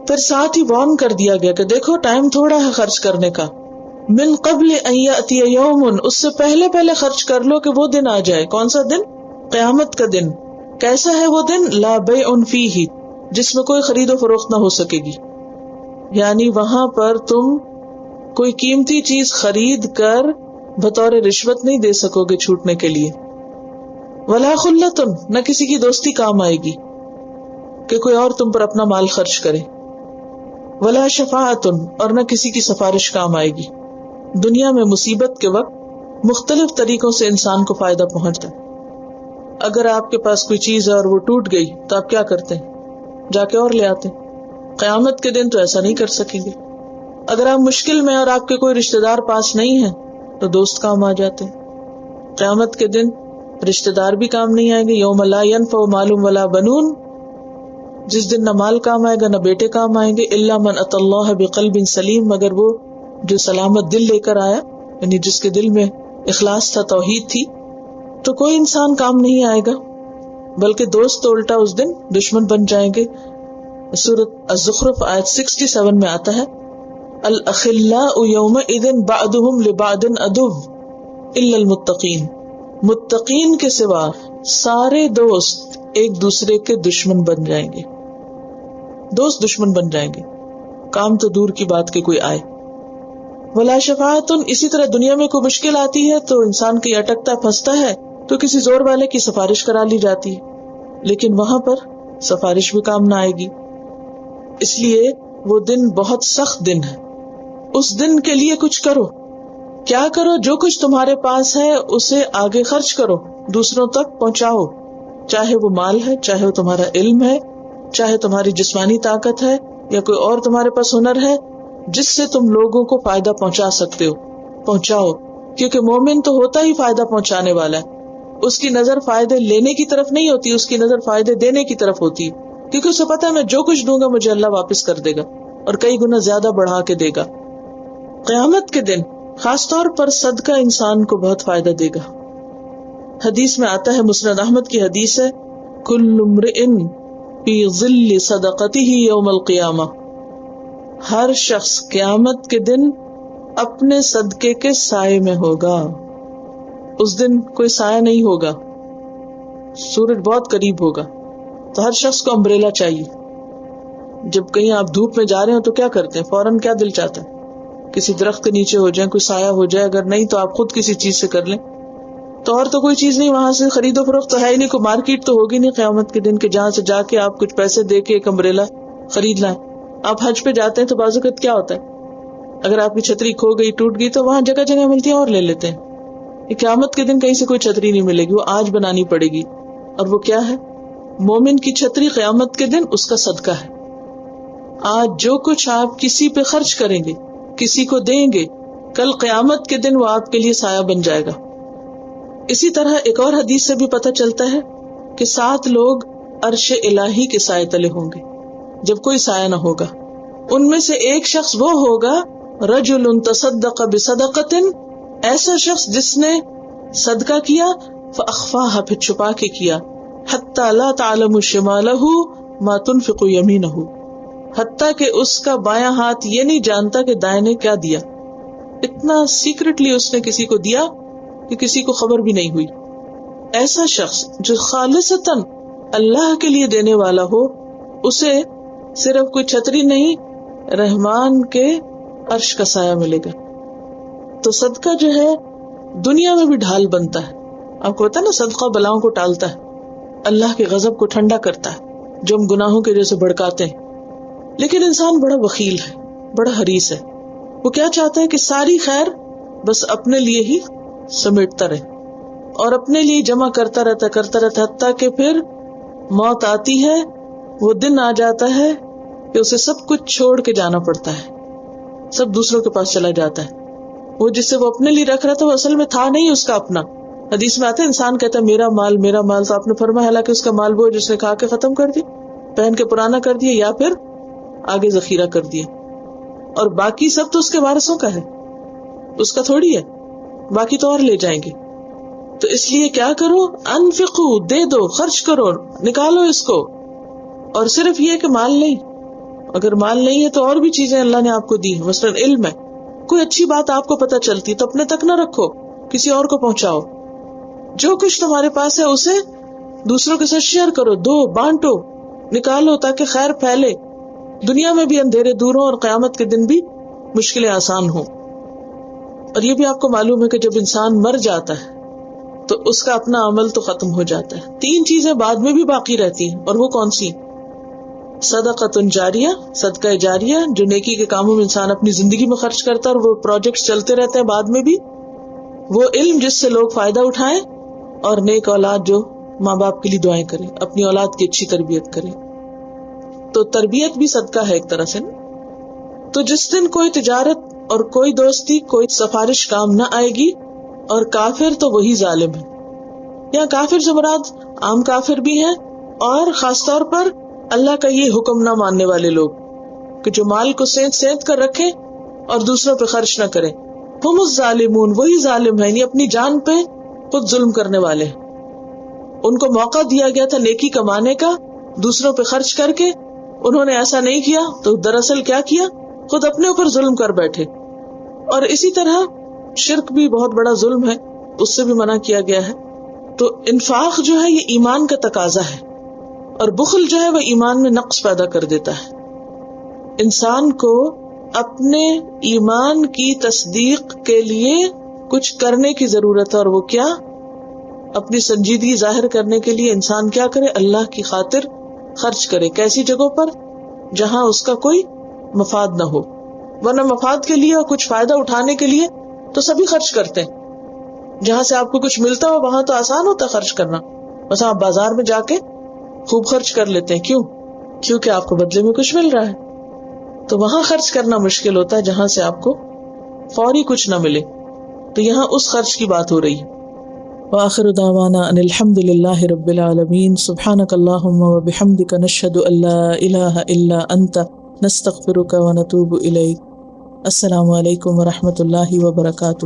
پھر ساتھ ہی وارن کر دیا گیا کہ دیکھو ٹائم تھوڑا ہے خرچ کرنے کا. من قبل ان یاتی یوم، اس سے پہلے خرچ کر لو کہ وہ دن آ جائے. کون سا دن؟ قیامت کا دن. کیسا ہے وہ دن؟ لا بیع فیہ، جس میں کوئی خرید و فروخت نہ ہو سکے گی. یعنی وہاں پر تم کوئی قیمتی چیز خرید کر بطور رشوت نہیں دے سکو گے چھوٹنے کے لیے. ولا خلۃ، نہ کسی کی دوستی کام آئے گی کہ کوئی اور تم پر اپنا مال خرچ کرے. ولا شفاعۃ، اور نہ کسی کی سفارش کام آئے گی. دنیا میں مصیبت کے وقت مختلف طریقوں سے انسان کو فائدہ پہنچتا ہے. اگر آپ کے پاس کوئی چیز ہے اور وہ ٹوٹ گئی تو آپ کیا کرتے ہیں؟ جا کے اور لے آتے ہیں. قیامت کے دن تو ایسا نہیں کر سکیں گے. اگر آپ مشکل میں اور آپ کے کوئی رشتہ دار پاس نہیں ہے تو دوست کام آ جاتے ہیں. قیامت کے دن رشتہ دار بھی کام نہیں آئیں گے. یوم لا ینفع مال ولا بنون، جس دن نہ مال کام آئے گا نہ بیٹے کام آئیں گے. الا من اتی اللہ بقلب سلیم، مگر وہ جو سلامت دل لے کر آیا، یعنی جس کے دل میں اخلاص تھا، توحید تھی. تو کوئی انسان کام نہیں آئے گا، بلکہ دوست تو الٹا اس دن دشمن بن جائیں گے. سورۃ الزخرف آیت 67 میں آتا ہے الاخلاء یومئذ بعضهم لبعض عدو الا المتقین، متقین کے سوا سارے دوست ایک دوسرے کے دشمن بن جائیں گے. دوست دشمن بن جائیں گے، کام تو دور کی بات کہ کوئی آئے. ولا شفاعت، اسی طرح دنیا میں کوئی مشکل آتی ہے تو انسان کی اٹکتا پھنستا ہے تو کسی زور والے کی سفارش کرا لی جاتی ہے، لیکن وہاں پر سفارش بھی کام نہ آئے گی. اس لیے وہ دن بہت سخت دن ہے. اس دن کے لیے کچھ کرو. کیا کرو؟ جو کچھ تمہارے پاس ہے اسے آگے خرچ کرو، دوسروں تک پہنچاؤ. چاہے وہ مال ہے، چاہے وہ تمہارا علم ہے، چاہے تمہاری جسمانی طاقت ہے، یا کوئی اور تمہارے پاس ہنر ہے جس سے تم لوگوں کو فائدہ پہنچا سکتے ہو، پہنچاؤ. کیونکہ مومن تو ہوتا ہی فائدہ پہنچانے والا ہے. اس کی نظر فائدے لینے کی طرف نہیں ہوتی، اس کی نظر فائدے دینے کی طرف ہوتی ہے. کیونکہ اسے پتا ہے میں جو کچھ دوں گا مجھے اللہ واپس کر دے گا اور کئی گنا زیادہ بڑھا کے دے گا. قیامت کے دن خاص طور پر صدقہ انسان کو بہت فائدہ دے گا. حدیث میں آتا ہے، مسند احمد کی حدیث ہے، کل امرئ فی ظل صدقتہ یوم القیامہ، ہر شخص قیامت کے دن اپنے صدقے کے سائے میں ہوگا. اس دن کوئی سایہ نہیں ہوگا، سورج بہت قریب ہوگا، تو ہر شخص کو امبریلا چاہیے. جب کہیں آپ دھوپ میں جا رہے ہو تو کیا کرتے ہیں؟ فوراً کیا دل چاہتا ہے؟ کسی درخت کے نیچے ہو جائیں، کوئی سایہ ہو جائے، اگر نہیں تو آپ خود کسی چیز سے کر لیں. تو اور تو کوئی چیز نہیں، وہاں سے خرید و فروخت تو ہے ہی نہیں، کوئی مارکیٹ تو ہوگی نہیں قیامت کے دن کے جہاں سے جا کے آپ کچھ پیسے دے کے ایک امبریلا خرید لائیں. آپ حج پہ جاتے ہیں تو بازو کا کیا ہوتا ہے، اگر آپ کی چھتری کھو گئی، ٹوٹ گئی، تو وہاں جگہ جگہ ملتی ہے اور لے لیتے ہیں. قیامت کے دن کہیں سے کوئی چھتری نہیں ملے گی، وہ آج بنانی پڑے گی. اور وہ کیا ہے؟ مومن کی چھتری قیامت کے دن اس کا صدقہ ہے. آج جو کچھ آپ کسی پہ خرچ کریں گے، کسی کو دیں گے، کل قیامت کے دن وہ آپ کے لیے سایہ بن جائے گا. اسی طرح ایک اور حدیث سے بھی پتہ چلتا ہے کہ 7 لوگ عرش الہی کے سائے تلے ہوں گے جب کوئی سایہ نہ ہوگا. ان میں سے ایک شخص وہ ہوگا رجل تصدق بصدقۃ، ایسا شخص جس نے صدقہ کیا فاخفاها، پھر چھپا کے کیا، حتی لا تعلم شمالہ ما تنفق یمینہ، حتیٰ کہ اس کا بایاں ہاتھ یہ نہیں جانتا کہ دائیں نے کیا دیا. اتنا سیکرٹلی اس نے کسی کو دیا کہ کسی کو خبر بھی نہیں ہوئی. ایسا شخص جو خالصتاً اللہ کے لیے دینے والا ہو، اسے صرف کوئی چھتری نہیں، رحمان کے عرش کا سایہ ملے گا. تو صدقہ جو ہے دنیا میں بھی ڈھال بنتا ہے، آپ کو پتا نا صدقہ بلاؤں کو ٹالتا ہے, اللہ کے غضب کو ٹھنڈا کرتا ہے جو ہم گناہوں کے جیسے بھڑکاتے ہیں. لیکن انسان بڑا بخیل ہے, بڑا حریص ہے. وہ کیا چاہتا ہے کہ ساری خیر بس اپنے لیے ہی سمیٹتا رہے اور اپنے لیے جمع کرتا رہتا حتیٰ کہ پھر موت آتی ہے, وہ دن آ جاتا ہے کہ اسے سب کچھ چھوڑ کے جانا پڑتا ہے, سب دوسروں کے پاس چلا جاتا ہے. وہ جسے وہ اپنے لیے رکھ رہا تھا وہ اصل میں تھا نہیں اس کا اپنا. حدیث میں آتا ہے انسان کہتا ہے میرا مال میرا مال, تو آپ نے فرمایا حالانکہ اس کا مال وہ جس نے کھا کے ختم کر دیا, پہن کے پرانا کر دیا یا پھر آگے ذخیرہ کر دیا, اور باقی سب تو اس کے وارثوں کا ہے, اس کا تھوڑی ہے, باقی تو اور لے جائیں گے. تو اس لیے کیا کرو, انفقو, دے دو, خرچ کرو, نکالو اس کو. اور صرف یہ کہ مال نہیں, اگر مال نہیں ہے تو اور بھی چیزیں اللہ نے آپ کو دی, مثلاً علم ہے, کوئی اچھی بات آپ کو پتہ چلتی تو اپنے تک نہ رکھو, کسی اور کو پہنچاؤ. جو کچھ تمہارے پاس ہے اسے دوسروں کے ساتھ شیئر کرو, دو, بانٹو, نکالو تاکہ خیر پھیلے, دنیا میں بھی اندھیرے دور ہوں اور قیامت کے دن بھی مشکلیں آسان ہوں. اور یہ بھی آپ کو معلوم ہے کہ جب انسان مر جاتا ہے تو اس کا اپنا عمل تو ختم ہو جاتا ہے. 3 چیزیں بعد میں بھی باقی رہتی ہیں, اور وہ کون سی؟ صدقۃ جاریہ, صدقہ جاریہ, جو نیکی کے کاموں میں انسان اپنی زندگی میں خرچ کرتا ہے اور وہ پروجیکٹس چلتے رہتے ہیں بعد میں بھی. وہ علم جس سے لوگ فائدہ اٹھائیں, اور نیک اولاد جو ماں باپ کے لیے دعائیں کرے, اپنی اولاد کی اچھی تربیت کرے. تو تربیت بھی صدقہ ہے ایک طرح سے نا. تو جس دن کوئی تجارت اور کوئی دوستی, کوئی سفارش کام نہ آئے گی, اور کافر تو وہی ظالم ہے. یہاں کافر سے مراد عام کافر بھی ہیں, اور خاص طور پر اللہ کا یہ حکم نہ ماننے والے لوگ کہ جو مال کو سینت کر رکھے اور دوسروں پہ خرچ نہ کریں. ہم الظالمون, وہی ظالم ہیں, یعنی اپنی جان پہ خود ظلم کرنے والے ہیں. ان کو موقع دیا گیا تھا نیکی کمانے کا دوسروں پہ خرچ کر کے, انہوں نے ایسا نہیں کیا تو دراصل کیا کیا, خود اپنے اوپر ظلم کر بیٹھے. اور اسی طرح شرک بھی بہت بڑا ظلم ہے, اس سے بھی منع کیا گیا ہے. تو انفاق جو ہے یہ ایمان کا تقاضا ہے, اور بخل جو ہے وہ ایمان میں نقص پیدا کر دیتا ہے. انسان کو اپنے ایمان کی تصدیق کے لیے کچھ کرنے کی ضرورت ہے, اور وہ کیا؟ اپنی سنجیدگی ظاہر کرنے کے لیے انسان کیا کرے, اللہ کی خاطر خرچ کرے. کیسی جگہوں پر؟ جہاں اس کا کوئی مفاد نہ ہو. ورنہ مفاد کے لیے اور کچھ فائدہ اٹھانے کے لیے تو سبھی خرچ کرتے ہیں. جہاں سے آپ کو کچھ ملتا ہو وہاں تو آسان ہوتا ہے خرچ کرنا. بس آپ بازار میں جا کے خوب خرچ کر لیتے ہیں. کیوں؟ کیونکہ آپ کو بدلے میں کچھ مل رہا ہے. تو وہاں خرچ کرنا مشکل ہوتا ہے جہاں سے آپ کو فوری کچھ نہ ملے. تو یہاں اس خرچ کی بات ہو رہی ہے. وآخر دعوانا ان الحمد للہ رب العالمین. سبحانک اللہم وبحمدک نشہد ان لا الہ الا انت نستغفرک ونتوب الیک. السلام علیکم ورحمۃ اللہ وبرکاتہ.